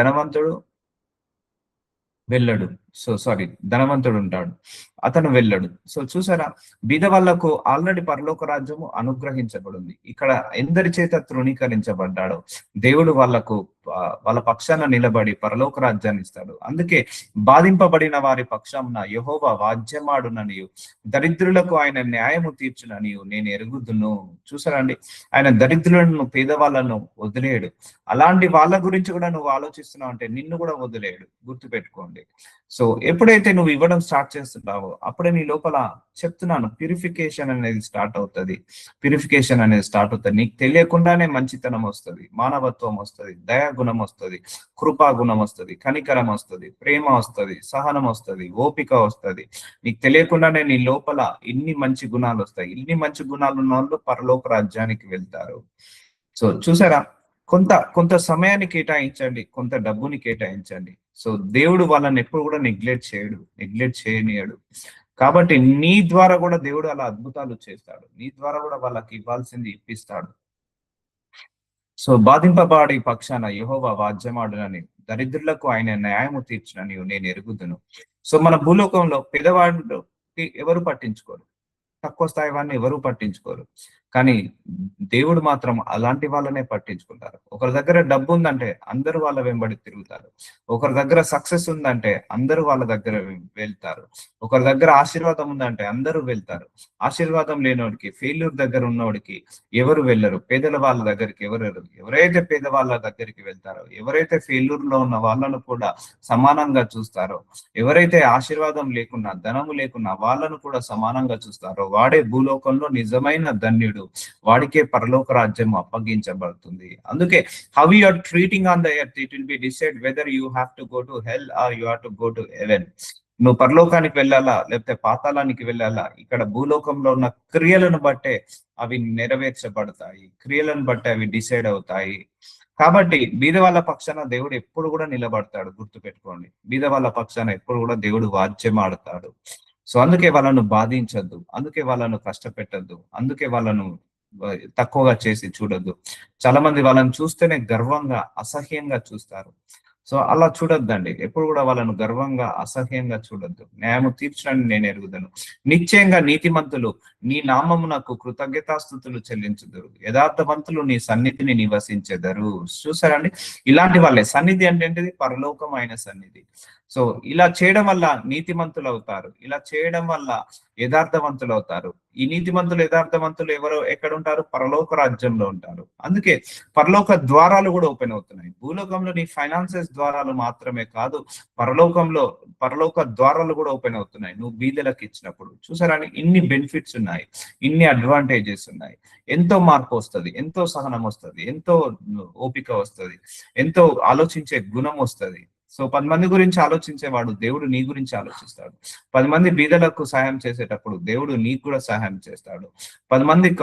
ధనవంతుడు వెళ్ళడు. ధనవంతుడు ఉంటాడు, అతను వెళ్ళడు. సో చూసారా, బీద వాళ్లకు ఆల్రెడీ పరలోక రాజ్యము అనుగ్రహించబడింది. ఇక్కడ ఎందరి చేత తృణీకరించబడ్డాడో దేవుడు వాళ్ళ పక్షాన నిలబడి పరలోక రాజ్యాన్ని ఇస్తాడు. అందుకే బాధింపబడిన వారి పక్షంన యెహోవా వాద్యమాడుననియు, దరిద్రులకు ఆయన న్యాయము తీర్చుననియు నేను ఎరుగుదును. చూసారా అండి, ఆయన దరిద్రులను పేదవాళ్ళను వదిలేయడు. అలాంటి వాళ్ళ గురించి కూడా నువ్వు ఆలోచిస్తున్నావు అంటే నిన్ను కూడా వదిలేయడు. గుర్తుపెట్టుకోండి. సో ఎప్పుడైతే నువ్వు ఇవ్వడం స్టార్ట్ చేస్తున్నావో అప్పుడే నీ లోపల, చెప్తున్నాను, ప్యూరిఫికేషన్ అనేది స్టార్ట్ అవుతుంది. నీకు తెలియకుండానే మంచితనం వస్తుంది, మానవత్వం వస్తుంది, దయాగుణం వస్తుంది, కృపా గుణం వస్తుంది, కనికరం వస్తుంది, ప్రేమ వస్తుంది, సహనం వస్తుంది, ఓపిక వస్తుంది. నీకు తెలియకుండానే నీ లోపల ఇన్ని మంచి గుణాలు వస్తాయి. ఇన్ని మంచి గుణాలు ఉన్న వాళ్ళు పరలోక రాజ్యానికి వెళ్తారు. సో చూసారా, కొంత సమయాన్ని కేటాయించండి, కొంత డబ్బుని కేటాయించండి. సో దేవుడు వాళ్ళని ఎప్పుడు కూడా నెగ్లెక్ట్ చేయనీయడు. కాబట్టి నీ ద్వారా కూడా దేవుడు అలా అద్భుతాలు చేస్తాడు. నీ ద్వారా కూడా వాళ్ళకి ఇవ్వాల్సింది ఇప్పిస్తాడు. సో బాధింపబడి పక్షాన యెహోవా వాద్యమాడునని, దరిద్రులకు ఆయన న్యాయము తీర్చునని నేను ఎరుగుదును. సో మన భూలోకంలో పేదవాళ్ళు ఎవరు పట్టించుకోరు, తక్కువ స్థాయి వాడిని ఎవరు పట్టించుకోరు. కానీ దేవుడు మాత్రం అలాంటి వాళ్ళనే పట్టించుకుంటారు. ఒకరి దగ్గర డబ్బు ఉందంటే అందరూ వాళ్ళ వెంబడి తిరుగుతారు. ఒకరి దగ్గర సక్సెస్ ఉందంటే అందరూ వాళ్ళ దగ్గర వెళ్తారు. ఒకరి దగ్గర ఆశీర్వాదం ఉందంటే అందరూ వెళ్తారు. ఆశీర్వాదం లేనివాడికి, ఫెయిల్యూర్ దగ్గర ఉన్నవాడికి ఎవరు వెళ్ళరు. పేదల వాళ్ళ దగ్గరికి ఎవరైతే పేదవాళ్ళ దగ్గరికి వెళ్తారో, ఎవరైతే ఫెయిల్యూర్ లో ఉన్న వాళ్ళను కూడా సమానంగా చూస్తారో, ఎవరైతే ఆశీర్వాదం లేకున్నా, ధనము లేకున్నా వాళ్ళను కూడా సమానంగా చూస్తారో వాడే భూలోకంలో నిజమైన ధన్యుడు. నీతిమంతుడు, వాడికే పరలోక రాజ్యం అప్పగించబడుతుంది. అందుకే how you are treating on the earth, it will be decide whether you have to go to hell or you have to go to heaven. నువ్వు పరలోకానికి వెళ్ళాలా లేకపోతే పాతాళానికి వెళ్ళాలా, ఇక్కడ భూలోకంలో ఉన్న క్రియలను బట్టే అవి నెరవేర్చబడతాయి, క్రియలను బట్టి అవి డిసైడ్ అవుతాయి. కాబట్టి బీద వాళ్ళ పక్షాన దేవుడు ఎప్పుడు కూడా నిలబడతాడు, గుర్తు పెట్టుకోండి. బీద వాళ్ళ పక్షాన ఎప్పుడు కూడా దేవుడు వాద్యం ఆడతాడు. సో అందుకే వాళ్ళను బాధించద్దు, అందుకే వాళ్ళను కష్టపెట్టద్దు, అందుకే వాళ్ళను తక్కువగా చేసి చూడొద్దు. చాలా మంది వాళ్ళని చూస్తేనే గర్వంగా అసహ్యంగా చూస్తారు. సో అలా చూడొద్దండి, ఎప్పుడు కూడా వాళ్ళను గర్వంగా అసహ్యంగా చూడొద్దు. న్యాయము తీర్చడానికి నేను ఎరుగుదను. నిశ్చయంగా నీతిమంతులు నీ నామమునకు కృతజ్ఞతాస్తుతులు చెల్లించుదురు, యథార్థవంతులు నీ సన్నిధిని నివసించెదరు. చూసారండి, ఇలాంటి వాళ్ళే సన్నిధి అంటే ఏంటిది? పరలోకమైన సన్నిధి. సో ఇలా చేయడం వల్ల నీతిమంతులు అవుతారు, ఇలా చేయడం వల్ల యథార్థవంతులు అవుతారు. ఈ నీతిమంతులు యథార్థవంతులు ఎవరు ఎక్కడ ఉంటారు? పరలోక రాజ్యంలో ఉంటారు. అందుకే పరలోక ద్వారాలు కూడా ఓపెన్ అవుతున్నాయి. భూలోకంలో నీ ఫైనాన్సెస్ ద్వారాలు మాత్రమే కాదు, పరలోక ద్వారాలు కూడా ఓపెన్ అవుతున్నాయి నువ్వు బీదలకు ఇచ్చినప్పుడు. చూసారా, ఇన్ని బెనిఫిట్స్ ఉన్నాయి, ఇన్ని అడ్వాంటేజెస్ ఉన్నాయి. ఎంతో మార్పు వస్తుంది, ఎంతో సహనం వస్తుంది, ఎంతో ఓపిక వస్తుంది, ఎంతో ఆలోచించే గుణం వస్తుంది. సో 10 మంది గురించి ఆలోచించేవాడు దేవుడు నీ గురించి ఆలోచిస్తాడు. 10 మంది బీదలకు సహాయం చేసేటప్పుడు దేవుడు నీకు కూడా సహాయం చేస్తాడు. 10 మందికి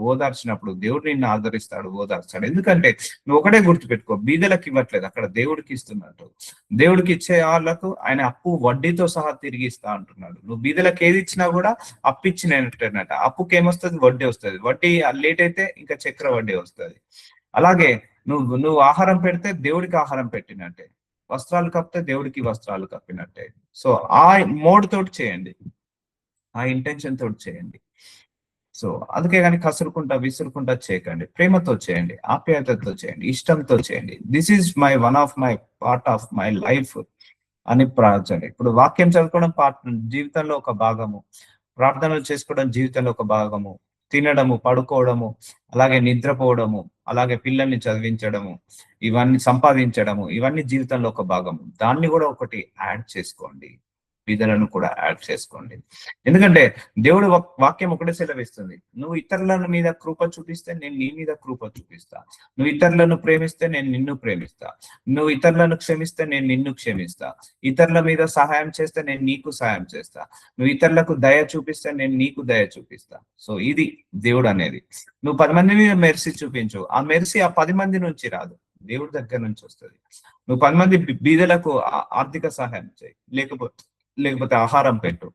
ఓదార్చినప్పుడు దేవుడు నిన్ను ఆదరిస్తాడు, ఓదార్చాడు. ఎందుకంటే నువ్వు ఒకటే గుర్తుపెట్టుకో, బీదలకు ఇవ్వట్లేదు, అక్కడ దేవుడికి ఇస్తున్నట్టు. దేవుడికి ఇచ్చే వాళ్ళకు ఆయన అప్పు వడ్డీతో సహా తిరిగి ఇస్తా అంటున్నాడు. నువ్వు బీదలకు ఏది ఇచ్చినా కూడా అప్పు ఇచ్చినట్టేనట. అప్పుకి ఏమొస్తుంది? వడ్డీ వస్తుంది. వడ్డీ లేట్ అయితే ఇంకా చక్ర వడ్డీ వస్తుంది. అలాగే నువ్వు ఆహారం పెడితే దేవుడికి ఆహారం పెట్టినట్టే, వస్త్రాలు కప్పితే దేవుడికి వస్త్రాలు కప్పినట్టే. సో ఆ మోడ్ తోటి చేయండి, ఆ ఇంటెన్షన్ తోటి చేయండి. సో అందుకే కానీ కసురుకుంటా విసురుకుంటా చేయకండి, ప్రేమతో చేయండి, ఆప్యాయతతో చేయండి, ఇష్టంతో చేయండి. This is one of my part of my life అని ప్రార్థన. ఇప్పుడు వాక్యం చదువుకోవడం జీవితంలో ఒక భాగము, ప్రార్థనలు చేసుకోవడం జీవితంలో ఒక భాగము, తినడము, పడుకోవడము, అలాగే నిద్రపోవడము, అలాగే పిల్లల్ని చదివించడము, ఇవన్నీ సంపాదించడము, ఇవన్నీ జీవితంలో ఒక భాగము. దాన్ని కూడా ఒకటి యాడ్ చేసుకోండి, బీదలను కూడా యాడ్ చేసుకోండి. ఎందుకంటే దేవుడు వాక్యం ఒకటే సెలవిస్తుంది, నువ్వు ఇతరుల మీద కృప చూపిస్తే నేను నీ మీద కృప చూపిస్తా, నువ్వు ఇతరులను ప్రేమిస్తే నేను నిన్ను ప్రేమిస్తా, నువ్వు ఇతరులను క్షమిస్తే నేను నిన్ను క్షమిస్తా, ఇతరుల మీద సహాయం చేస్తే నేను నీకు సహాయం చేస్తా, నువ్వు ఇతరులకు దయ చూపిస్తే నేను నీకు దయ చూపిస్తా. సో ఇది దేవుడు అనేది. నువ్వు 10 మంది మీద మెర్సీ చూపించు, ఆ మెర్సీ ఆ 10 మంది నుంచి రాదు, దేవుడి దగ్గర నుంచి వస్తుంది. నువ్వు 10 మంది బీదలకు ఆర్థిక సహాయం చేయి, లేకపోతే ఆహారం పెట్టు,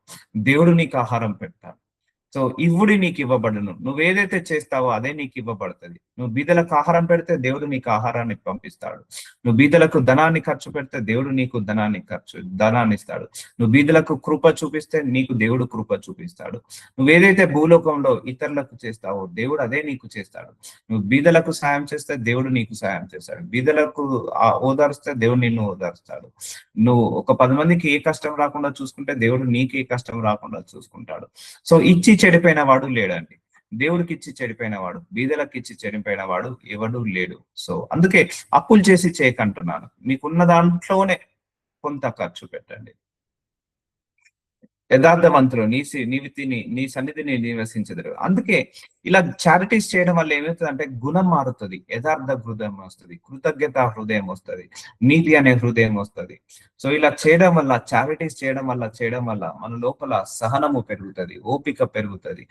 దేవుడు నీకు ఆహారం పెడతాడు. సో ఇవ్వుడి నీకు ఇవ్వబడును, నువ్వు ఏదైతే చేస్తావో అదే నీకు ఇవ్వబడుతుంది. నువ్వు బీదలకు ఆహారం పెడితే దేవుడు నీకు ఆహారాన్ని పంపిస్తాడు. నువ్వు బీదలకు ధనాన్ని ఖర్చు పెడితే దేవుడు నీకు ధనాన్ని ఇస్తాడు. నువ్వు బీదలకు కృప చూపిస్తే నీకు దేవుడు కృప చూపిస్తాడు. నువ్వు ఏదైతే భూలోకంలో ఇతరులకు చేస్తావో దేవుడు అదే నీకు చేస్తాడు. నువ్వు బీదలకు సాయం చేస్తే దేవుడు నీకు సాయం చేస్తాడు. బీదలకు ఓదారుస్తే దేవుడు నిన్ను ఓదారుస్తాడు. నువ్వు ఒక 10 మందికి ఏ కష్టం రాకుండా చూసుకుంటే దేవుడు నీకు ఏ కష్టం రాకుండా చూసుకుంటాడు. సో ఇచ్చి చెడిపోయిన వాడు లేడండి, దేవుడికి ఇచ్చి చెడిపోయిన వాడు, బీదలకు ఇచ్చి చెడిపోయిన వాడు ఎవడు లేడు. సో అందుకే అప్పులు చేసి చేయకంటున్నాను, మీకున్న దాంట్లోనే కొంత ఖర్చు పెట్టండి. యథార్థవంతులు నీ సన్నిధిని నివసించదు. అందుకే ఇలా చారిటీస్ చేయడం వల్ల ఏమవుతుంది అంటే గుణం మారుతుంది, యథార్థ హృదయం వస్తుంది, కృతజ్ఞత హృదయం వస్తుంది, నీతి అనే హృదయం వస్తుంది. సో ఇలా చేయడం వల్ల, చారిటీస్ చేయడం వల్ల మన లోపల సహనము పెరుగుతుంది, ఓపిక పెరుగుతుంది,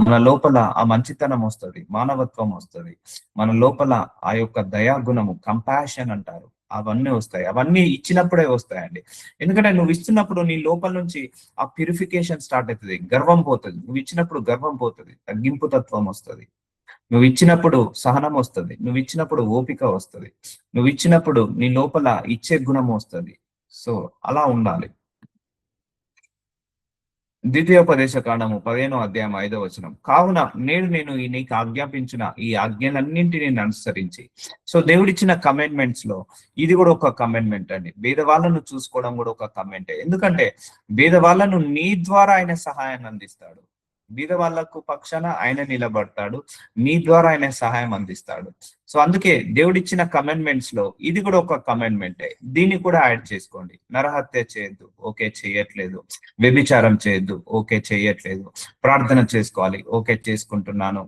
మన లోపల ఆ మంచితనం వస్తుంది, మానవత్వం వస్తుంది, మన లోపల ఆ యొక్క దయాగుణము, కంపాషన్ అంటారు, అవన్నీ వస్తాయి. అవన్నీ ఇచ్చినప్పుడే వస్తాయండి. ఎందుకంటే నువ్వు ఇస్తున్నప్పుడు నీ లోపల నుంచి ఆ ప్యూరిఫికేషన్ స్టార్ట్ అవుతుంది, గర్వం పోతుంది. నువ్వు ఇచ్చినప్పుడు గర్వం పోతుంది, తగ్గింపు తత్వం వస్తుంది. నువ్వు ఇచ్చినప్పుడు సహనం వస్తుంది, నువ్వు ఇచ్చినప్పుడు ఓపిక వస్తుంది, నువ్వు ఇచ్చినప్పుడు నీ లోపల ఇచ్చే గుణం వస్తుంది. సో అలా ఉండాలి. ద్వితీయోపదేశ కాండము 15వ అధ్యాయం 5వ వచనం, కావున నేను నీకు ఆజ్ఞాపించిన ఈ ఆజ్ఞలన్నింటినీ అనుసరించి. సో దేవుడిచ్చిన కమెంట్మెంట్స్ లో ఇది కూడా ఒక కమెంట్మెంట్ అండి. భేదవాళ్ళను చూసుకోవడం కూడా ఒక కమెంటే. ఎందుకంటే భేదవాళ్ళను నీ ద్వారా ఆయన సహాయాన్ని అందిస్తాడు. బీద వాళ్ళకు పక్షాన ఆయన నిలబడతాడు, నీ ద్వారా ఆయన సహాయం అందిస్తాడు. సో అందుకే దేవుడిచ్చిన కమెండ్మెంట్స్ లో ఇది కూడా ఒక కమెండ్మెంటే. దీన్ని కూడా యాడ్ చేసుకోండి. నరహత్య చేయొద్దు, ఓకే చేయట్లేదు. వ్యభిచారం చేయొద్దు, ఓకే చేయట్లేదు. ప్రార్థన చేసుకోవాలి, ఓకే చేసుకుంటున్నాను.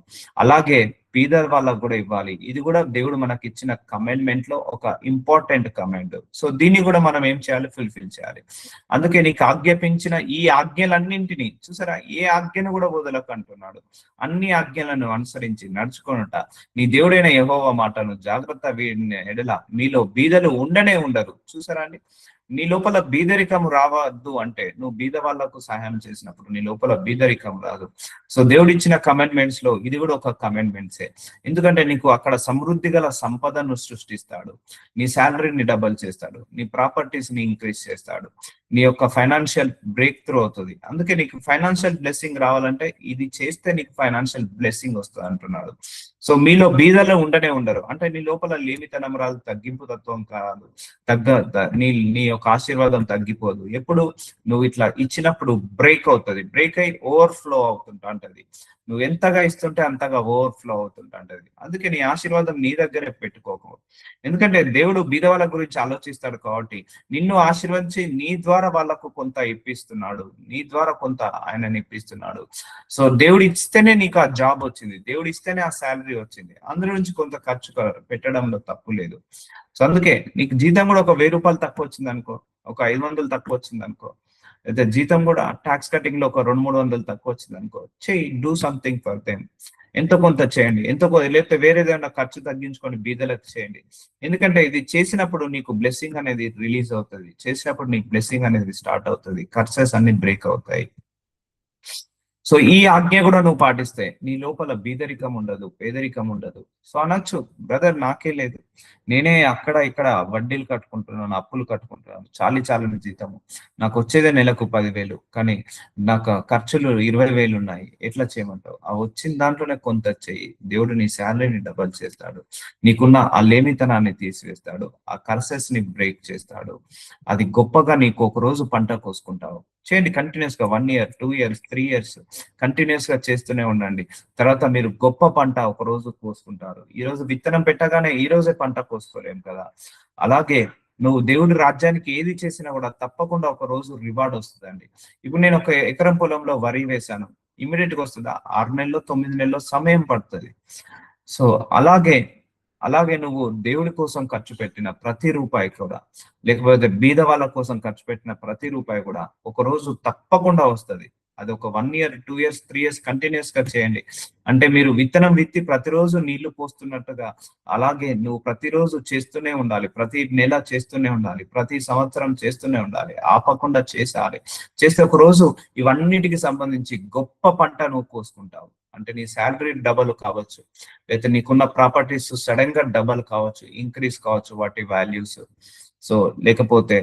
అలాగే బీద వాళ్ళకు కూడా ఇవ్వాలి. ఇది కూడా దేవుడు మనకి ఇచ్చిన కమెండ్మెంట్ లో ఒక ఇంపార్టెంట్ కమెండ్. సో దీన్ని కూడా మనం ఏం చేయాలి? ఫుల్ఫిల్ చేయాలి. అందుకే నీకు ఆజ్ఞాపించిన ఈ ఆజ్ఞలన్నింటినీ చూసారా, ఏ ఆజ్ఞను కూడా వదలకు అంటున్నాడు. అన్ని ఆజ్ఞలను అనుసరించి నడుచుకొనుట నీ దేవుడైన యెహోవా మాటను జాగ్రత్త వీడిన ఎడల మీలో బీదలు ఉండనే ఉండరు. చూసారా అండి, నీ లోపల బీదరికం రావద్దు అంటే నువ్వు బీద వాళ్ళకు సహాయం చేసినప్పుడు నీ లోపల బీదరికం రాదు. సో దేవుడిచ్చిన కమెండ్మెంట్స్ లో ఇది కూడా ఒక కమెండ్మెంట్సే. ఎందుకంటే నీకు అక్కడ సమృద్ధి గల సంపదను సృష్టిస్తాడు, నీ శాలరీని డబల్ చేస్తాడు, నీ ప్రాపర్టీస్ ని ఇంక్రీజ్ చేస్తాడు, నీ యొక్క ఫైనాన్షియల్ బ్రేక్ త్రూ అవుతుంది. అందుకే నీకు ఫైనాన్షియల్ బ్లెస్సింగ్ రావాలంటే ఇది చేస్తే నీకు ఫైనాన్షియల్ బ్లెస్సింగ్ వస్తుంది అంటున్నాడు. సో మీలో బీదలు ఉండనే ఉండరు అంటే నీ లోపల లేమితనం రాదు, తగ్గింపు తత్వం కాదు, నీ యొక్క ఆశీర్వాదం తగ్గిపోదు. ఎప్పుడు నువ్వు ఇట్లా ఇచ్చినప్పుడు బ్రేక్ అవుతుంది, బ్రేక్ అయి ఓవర్ఫ్లో అవుతుంటది. నువ్వు ఎంతగా ఇస్తుంటే అంతగా ఓవర్ఫ్లో అవుతుంటది. అందుకే నీ ఆశీర్వాదం నీ దగ్గరే పెట్టుకోకు. ఎందుకంటే దేవుడు బీద వాళ్ళ గురించి ఆలోచిస్తాడు కాబట్టి నిన్ను ఆశీర్వదించి నీ ద్వారా వాళ్ళకు కొంత ఇప్పిస్తున్నాడు, నీ ద్వారా కొంత ఆయన ఇప్పిస్తున్నాడు. సో దేవుడు ఇస్తేనే నీకు ఆ జాబ్ వచ్చింది, దేవుడు ఇస్తేనే ఆ శాలరీ వచ్చింది. అందులో నుంచి కొంత ఖర్చు పెట్టడంలో తప్పు లేదు. సో అందుకే నీకు జీతం కూడా ఒక 1000 రూపాయలు తక్కువ వచ్చింది అనుకో, ఒక 500 తక్కువ వచ్చింది అనుకో, అయితే జీతం కూడా ట్యాక్స్ కటింగ్ లో ఒక 200-300 తక్కువ వచ్చింది అనుకో, చెయ్యి, డూ సంథింగ్ ఫర్ దెమ్. ఎంతో కొంత చేయండి, ఎంతో లేకపోతే వేరేదైనా ఖర్చు తగ్గించుకొని బీదలకు చేయండి. ఎందుకంటే ఇది చేసినప్పుడు నీకు బ్లెస్సింగ్ అనేది రిలీజ్ అవుతుంది, చేసినప్పుడు నీకు బ్లెస్సింగ్ అనేది స్టార్ట్ అవుతుంది, కర్సెస్ అన్ని బ్రేక్ అవుతాయి. సో ఈ ఆజ్ఞ కూడా నువ్వు పాటిస్తే నీ లోపల బీదరికం ఉండదు, పేదరికం ఉండదు. సో అనొచ్చు, బ్రదర్ నాకే లేదు, నేనే అక్కడ ఇక్కడ వడ్డీలు కట్టుకుంటున్నాను, అప్పులు కట్టుకుంటున్నాను, చాలని జీతము, నాకు వచ్చేదే నెలకు 10,000, కానీ నాకు ఖర్చులు 20,000 ఉన్నాయి, ఎట్లా చేయమంటావు? ఆ వచ్చిన దాంట్లోనే కొంత చెయ్యి, దేవుడు నీ శాలరీని డబల్ చేస్తాడు, నీకున్న ఆ లేమితనాన్ని తీసివేస్తాడు, ఆ కర్సెస్ ని బ్రేక్ చేస్తాడు. అది గొప్పగా నీకు ఒక రోజు పంట కోసుకుంటావు. చేయండి కంటిన్యూస్ గా 1 year 2 years 3 years కంటిన్యూస్ గా చేస్తూనే ఉండండి. తర్వాత మీరు గొప్ప పంట ఒక రోజు కోసుకుంటారు. ఈ రోజు విత్తనం పెట్టగానే ఈ రోజే పంట కోసుకోలేము కదా. అలాగే నువ్వు దేవుడి రాజ్యానికి ఏది చేసినా కూడా తప్పకుండా ఒక రోజు రివార్డ్ వస్తుందండి. ఇప్పుడు నేను ఒక ఎకరం పొలంలో వరి వేశాను, ఇమీడియట్ గా వస్తుందా? 6 నెలల్లో 9 నెలల్లో సమయం పడుతుంది. సో అలాగే నువ్వు దేవుడి కోసం ఖర్చు పెట్టిన ప్రతి రూపాయి కూడా, లేకపోతే బీద వాళ్ళ కోసం ఖర్చు పెట్టిన ప్రతి రూపాయి కూడా ఒక రోజు తప్పకుండా వస్తుంది. అది ఒక 1 year 2 years 3 years కంటిన్యూస్ గా చేయండి. అంటే మీరు విత్తనం విత్తి ప్రతిరోజు నీళ్లు పోస్తున్నట్టుగా అలాగే నువ్వు ప్రతిరోజు చేస్తూనే ఉండాలి, ప్రతి నెల చేస్తూనే ఉండాలి, ప్రతి సంవత్సరం చేస్తూనే ఉండాలి, ఆపకుండా చేసేయాలి. చేస్తే ఒక రోజు ఇవన్నిటికి సంబంధించి గొప్ప పంట నువ్వు కోసుకుంటావు. అంటే నీ శాలరీ డబల్ కావచ్చు, లేకపోతే నీకున్న ప్రాపర్టీస్ సడన్ గా డబల్ కావచ్చు, ఇంక్రీజ్ కావచ్చు వాటి వాల్యూస్. సో లేకపోతే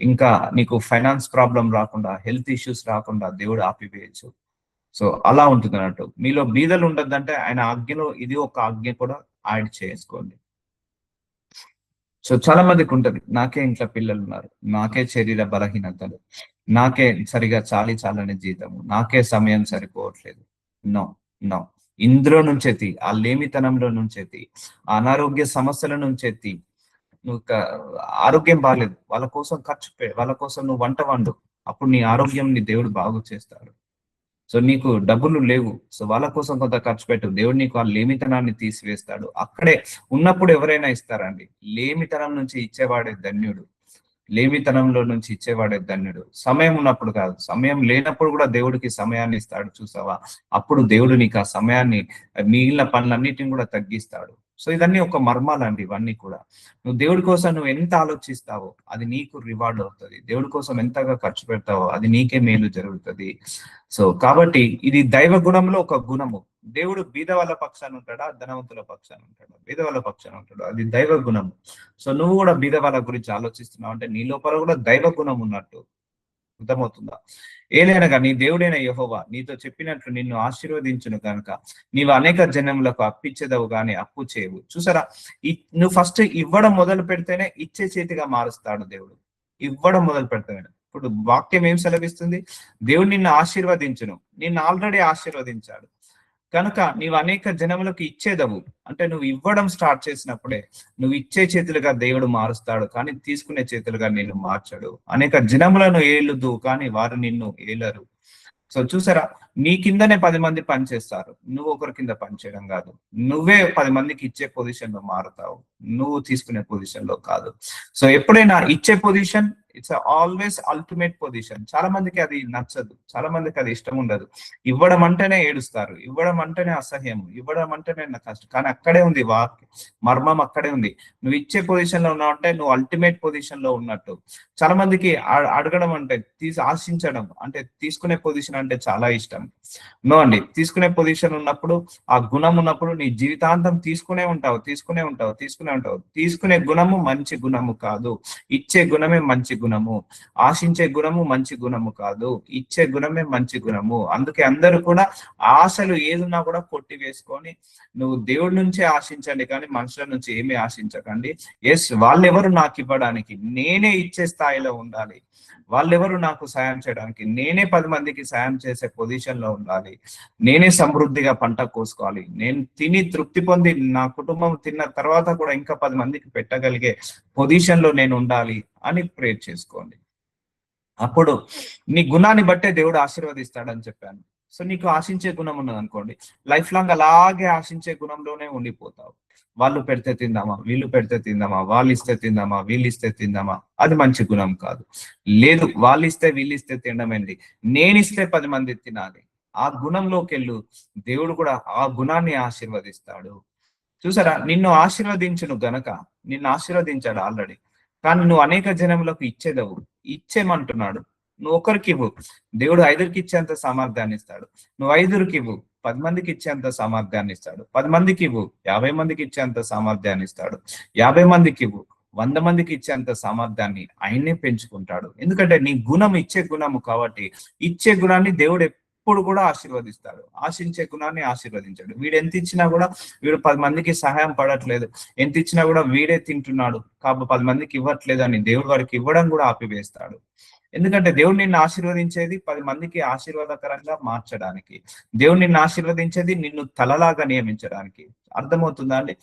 ఇంకా నీకు ఫైనాన్స్ ప్రాబ్లం రాకుండా, హెల్త్ ఇష్యూస్ రాకుండా దేవుడు ఆపివేయచ్చు. సో అలా ఉంటుంది అన్నట్టు. మీలో బీదలు ఉండద్దంటే ఆయన ఆజ్ఞలో ఇది ఒక ఆజ్ఞ కూడా యాడ్ చేసుకోండి. సో చాలా మందికి ఉంటది, నాకే ఇంట్లో పిల్లలు ఉన్నారు, నాకే శరీర బలహీనతలు, నాకే సరిగా చాలని జీతము, నాకే సమయం సరిపోవట్లేదు. నో నో, ఇందులో నుంచెత్తి, ఆ లేమితనంలో నుంచెత్తి, ఆ అనారోగ్య సమస్యల నుంచెత్తి, నువ్వు ఆరోగ్యం బాగాలేదు, వాళ్ళ కోసం వాళ్ళ కోసం నువ్వు వంట వండు, అప్పుడు నీ ఆరోగ్యం నీ దేవుడు బాగు చేస్తాడు. సో నీకు డబ్బులు లేవు, సో వాళ్ళ కోసం కొంత ఖర్చు పెట్టు, దేవుడు నీకు ఆ లేమితనాన్ని తీసివేస్తాడు. అక్కడే ఉన్నప్పుడు ఎవరైనా ఇస్తారండి, లేమితనం నుంచి ఇచ్చేవాడే ధన్యుడు, లేమితనంలో నుంచి ఇచ్చేవాడే ధన్యుడు. సమయం ఉన్నప్పుడు కాదు, సమయం లేనప్పుడు కూడా దేవుడికి సమయాన్ని ఇస్తాడు చూసావా. అప్పుడు దేవుడు నీకు ఆ సమయాన్ని, మిగిలిన పనులన్నిటిని కూడా తగ్గిస్తాడు. సో ఇవన్నీ ఒక మర్మాలండి. ఇవన్నీ కూడా నువ్వు దేవుడి కోసం నువ్వు ఎంత ఆలోచిస్తావో అది నీకు రివార్డ్ అవుతుంది, దేవుడి కోసం ఎంతగా ఖర్చు పెడతావో అది నీకే మేలు జరుగుతుంది. సో కాబట్టి ఇది దైవ గుణంలో ఒక గుణము. దేవుడు బీద వాళ్ళ పక్షాన ఉంటాడా, ధనవంతుల పక్షాన ఉంటాడా? బీద వాళ్ళ పక్షాన ఉంటాడు, అది దైవ గుణము. సో నువ్వు కూడా బీద వాళ్ళ గురించి ఆలోచిస్తున్నావు అంటే నీ లోపల కూడా దైవ గుణం ఉన్నట్టు. అర్థమవుతుందా? ఏలైనగా నీ దేవుడైన యెహోవా నీతో చెప్పినట్లు నిన్ను ఆశీర్వదించును కనుక నీవు అనేక జనములకు అప్పిచ్చేదవు గాని అప్పు చేయవు. చూసారా, నువ్వు ఫస్ట్ ఇవ్వడం మొదలు పెడితేనే ఇచ్చే చేతిగా మారుస్తాడు దేవుడు. ఇవ్వడం మొదలు పెడితేనే. ఇప్పుడు వాక్యం ఏం సెలవిస్తుంది? దేవుడు నిన్ను ఆశీర్వదించును. నిన్ను ఆల్రెడీ ఆశీర్వదించాడు కనుక నీవు అనేక జనములకు ఇచ్చేదవు. అంటే నువ్వు ఇవ్వడం స్టార్ట్ చేసినప్పుడే నువ్వు ఇచ్చే చేతులుగా దేవుడు మారుస్తాడు, కానీ తీసుకునే చేతులుగా నిన్ను మార్చడు. అనేక జనములను ఏలుదు, కానీ వారు నిన్ను ఏలరు. సో చూసారా, నీ కిందనే 10 మంది పనిచేస్తారు, నువ్వు ఒకరి కింద పనిచేయడం కాదు. నువ్వే 10 మందికి ఇచ్చే పొజిషన్ లో మారుతావు, నువ్వు తీసుకునే పొజిషన్ లో కాదు. సో ఎప్పుడైనా ఇచ్చే position it's always ultimate position. చాలా మందికి అది నచ్చదు, చాలా మందికి అది ఇష్టం ఉండదు. ఇవ్వడం అంటేనే ఏడుస్తారు, ఇవ్వడం అంటేనే అసహ్యం, ఇవ్వడం అంటేనే నాకు కష్టం. కానీ అక్కడే ఉంది మర్మం, అక్కడే ఉంది. నువ్వు ఇచ్చే పొజిషన్ లో ఉన్నావు అంటే నువ్వు అల్టిమేట్ పొజిషన్ లో ఉన్నట్టు. చాలా మందికి అడగడం అంటే ఆశించడం అంటే తీసుకునే పొజిషన్ అంటే చాలా ఇష్టం. నో అండి, తీసుకునే పొజిషన్ ఉన్నప్పుడు, ఆ గుణం ఉన్నప్పుడు నీ జీవితాంతం తీసుకునే ఉంటావు, తీసుకునే ఉంటావు, తీసుకునే ఉంటావు. తీసుకునే గుణము మంచి గుణము కాదు, ఇచ్చే గుణమే మంచి గుణము. ఆశించే గుణము మంచి గుణము కాదు, ఇచ్చే గుణమే మంచి గుణము. అందుకే అందరూ కూడా ఆశలు ఏదున్నా కూడా కొట్టి వేసుకొని నువ్వు దేవుడి నుంచే ఆశించండి, కానీ మనుషుల నుంచి ఏమీ ఆశించకండి. ఎస్, వాళ్ళెవరు నాకు ఇవ్వడానికి, నేనే ఇచ్చే స్థాయిలో ఉండాలి. వాళ్ళెవరు నాకు సాయం చేయడానికి, నేనే 10 మందికి సాయం చేసే పొజిషన్ లో ఉండాలి. నేనే సమృద్ధిగా పంట కోసుకోవాలి. నేను తిని తృప్తి పొంది నా కుటుంబం తిన్న తర్వాత కూడా ఇంకా 10 మందికి పెట్టగలిగే పొజిషన్ లో నేను ఉండాలి అని ప్రేర్ చేసుకోండి. అప్పుడు నీ గుణాన్ని బట్టే దేవుడు ఆశీర్వదిస్తాడని చెప్పాను. సో నీకు ఆశించే గుణం ఉన్నది అనుకోండి, లైఫ్ లాంగ్ అలాగే ఆశించే గుణంలోనే ఉండిపోతావు. వాళ్ళు పెడితే తిందామా, వీళ్ళు పెడితే తిందామా, వాళ్ళు ఇస్తే తిందామా, వీళ్ళు ఇస్తే తిందామా, అది మంచి గుణం కాదు. లేదు, వాళ్ళు ఇస్తే వీళ్ళు ఇస్తే తినడమేంది, నేనిస్తే 10 మంది తినాలి, ఆ గుణంలోకి వెళ్ళు. దేవుడు కూడా ఆ గుణాన్ని ఆశీర్వదిస్తాడు. చూసారా, నిన్ను ఆశీర్వదించును గనక, నిన్ను ఆశీర్వదించాడు ఆల్రెడీ, కానీ నువ్వు అనేక జనములకు ఇచ్చేదవు. ఇచ్చేమంటున్నాడు, నువ్వు ఒకరికి ఇవ్వు, దేవుడు 5కి ఇచ్చేంత సామర్థ్యాన్ని ఇస్తాడు. నువ్వు 5కి ఇవ్వు, 10 మందికి ఇచ్చేంత సామర్థ్యాన్ని ఇస్తాడు. 10 మందికి ఇవ్వు, 50 మందికి ఇచ్చేంత సామర్థ్యాన్ని ఇస్తాడు. 50 మందికి ఇవ్వు, 100 మందికి ఇచ్చేంత సామర్థ్యాన్ని ఆయనే పెంచుకుంటాడు. ఎందుకంటే నీ గుణం ఇచ్చే గుణము కాబట్టి, ఇచ్చే గుణాన్ని దేవుడు ఎప్పుడు కూడా ఆశీర్వదిస్తాడు. ఆశించే గుణాన్ని ఆశీర్వదించాడు. వీడు ఎంత ఇచ్చినా కూడా, వీడు 10 మందికి సహాయం పడట్లేదు, ఎంత ఇచ్చినా కూడా వీడే తింటున్నాడు కాబట్టి 10 మందికి ఇవ్వట్లేదు అని దేవుడు వాడికి ఇవ్వడం కూడా ఆపివేస్తాడు. ఎందుకంటే దేవుడు నిన్ను ఆశీర్వదించేది 10 మందికి ఆశీర్వాదకరంగా మార్చడానికి. దేవుడు నిన్ను ఆశీర్వదించేది నిన్ను తలలాగా నియమించడానికి. అర్థమవుతుందా అండి?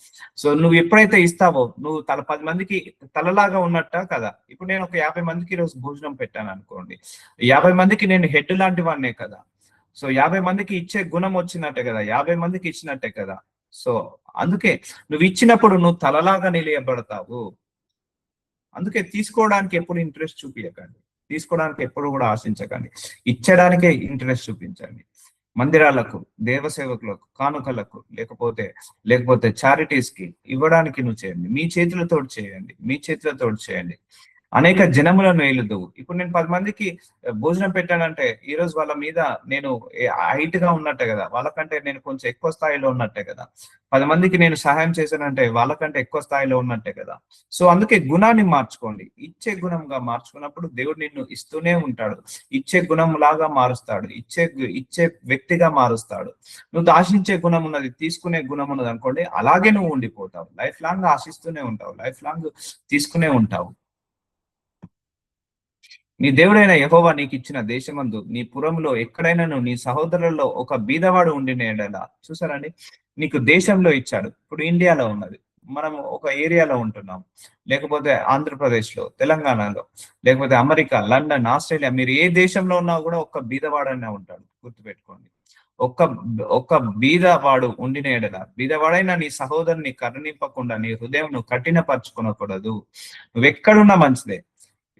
సో నువ్వు ఎప్పుడైతే ఇస్తావో, నువ్వు 10 మందికి తలలాగా ఉన్నట్ట కదా. ఇప్పుడు నేను ఒక 50 మందికి ఈరోజు భోజనం పెట్టాను అనుకోండి, 50 మందికి నేను హెడ్ లాంటి వాడినే కదా. సో 50 మందికి ఇచ్చే గుణం వచ్చినట్టే కదా, 50 మందికి ఇచ్చినట్టే కదా. సో అందుకే నువ్వు ఇచ్చినప్పుడు నువ్వు తలలాగా నిలయబడతావు. అందుకే తీసుకోవడానికి ఎప్పుడు ఇంట్రెస్ట్ చూపించకండి, తీసుకోవడానికి ఎప్పుడు కూడా ఆశించకండి, ఇచ్చడానికే ఇంట్రెస్ట్ చూపించండి. మందిరాలకు, దేవ సేవకులకు, కానుకలకు, లేకపోతే చారిటీస్ కి ఇవ్వడానికి నువ్వు చేయండి. మీ చేతులతో చేయండి, మీ చేతులతో చేయండి. అనేక జనములను ఏలుదువు. ఇప్పుడు నేను 10 మందికి భోజనం పెట్టానంటే, ఈ రోజు వాళ్ళ మీద నేను హైట్ గా ఉన్నట్టే కదా, వాళ్ళకంటే నేను కొంచెం ఎక్కువ స్థాయిలో ఉన్నట్టే కదా. 10 మందికి నేను సహాయం చేశానంటే వాళ్ళకంటే ఎక్కువ స్థాయిలో ఉన్నట్టే కదా. సో అందుకే గుణాన్ని మార్చుకోండి. ఇచ్చే గుణంగా మార్చుకున్నప్పుడు దేవుడు నిన్ను ఇస్తూనే ఉంటాడు, ఇచ్చే గుణం లాగా మారుస్తాడు, ఇచ్చే వ్యక్తిగా మారుస్తాడు. నువ్వు ఆశించే గుణం ఉన్నది, తీసుకునే గుణం ఉన్నది అనుకోండి, అలాగే నువ్వు ఉండిపోతావు. లైఫ్ లాంగ్ ఆశిస్తూనే ఉంటావు, లైఫ్ లాంగ్ తీసుకునే ఉంటావు. నీ దేవుడైన యెహోవా నీకు ఇచ్చిన దేశమందు నీ పురంలో ఎక్కడైనాను నీ సహోదరులలో ఒక బీదవాడు ఉండిన యెడల, చూసారండి, నీకు దేశంలో ఇచ్చాడు. ఇప్పుడు ఇండియాలో ఉన్నది, మనం ఒక ఏరియాలో ఉంటున్నాం, లేకపోతే ఆంధ్రప్రదేశ్ లో, తెలంగాణలో, లేకపోతే అమెరికా, లండన్, ఆస్ట్రేలియా, మీరు ఏ దేశంలో ఉన్నా కూడా ఒక్క బీదవాడనే ఉంటాడు. గుర్తుపెట్టుకోండి, ఒక్క ఒక్క బీదవాడు ఉండిన యెడల, బీదవాడైన నీ సహోదరుని కరుణింపకుండా నీ హృదయం నువ్వు కఠినపరచుకొనకూడదు. నువ్వెక్కడున్నా మంచిదే.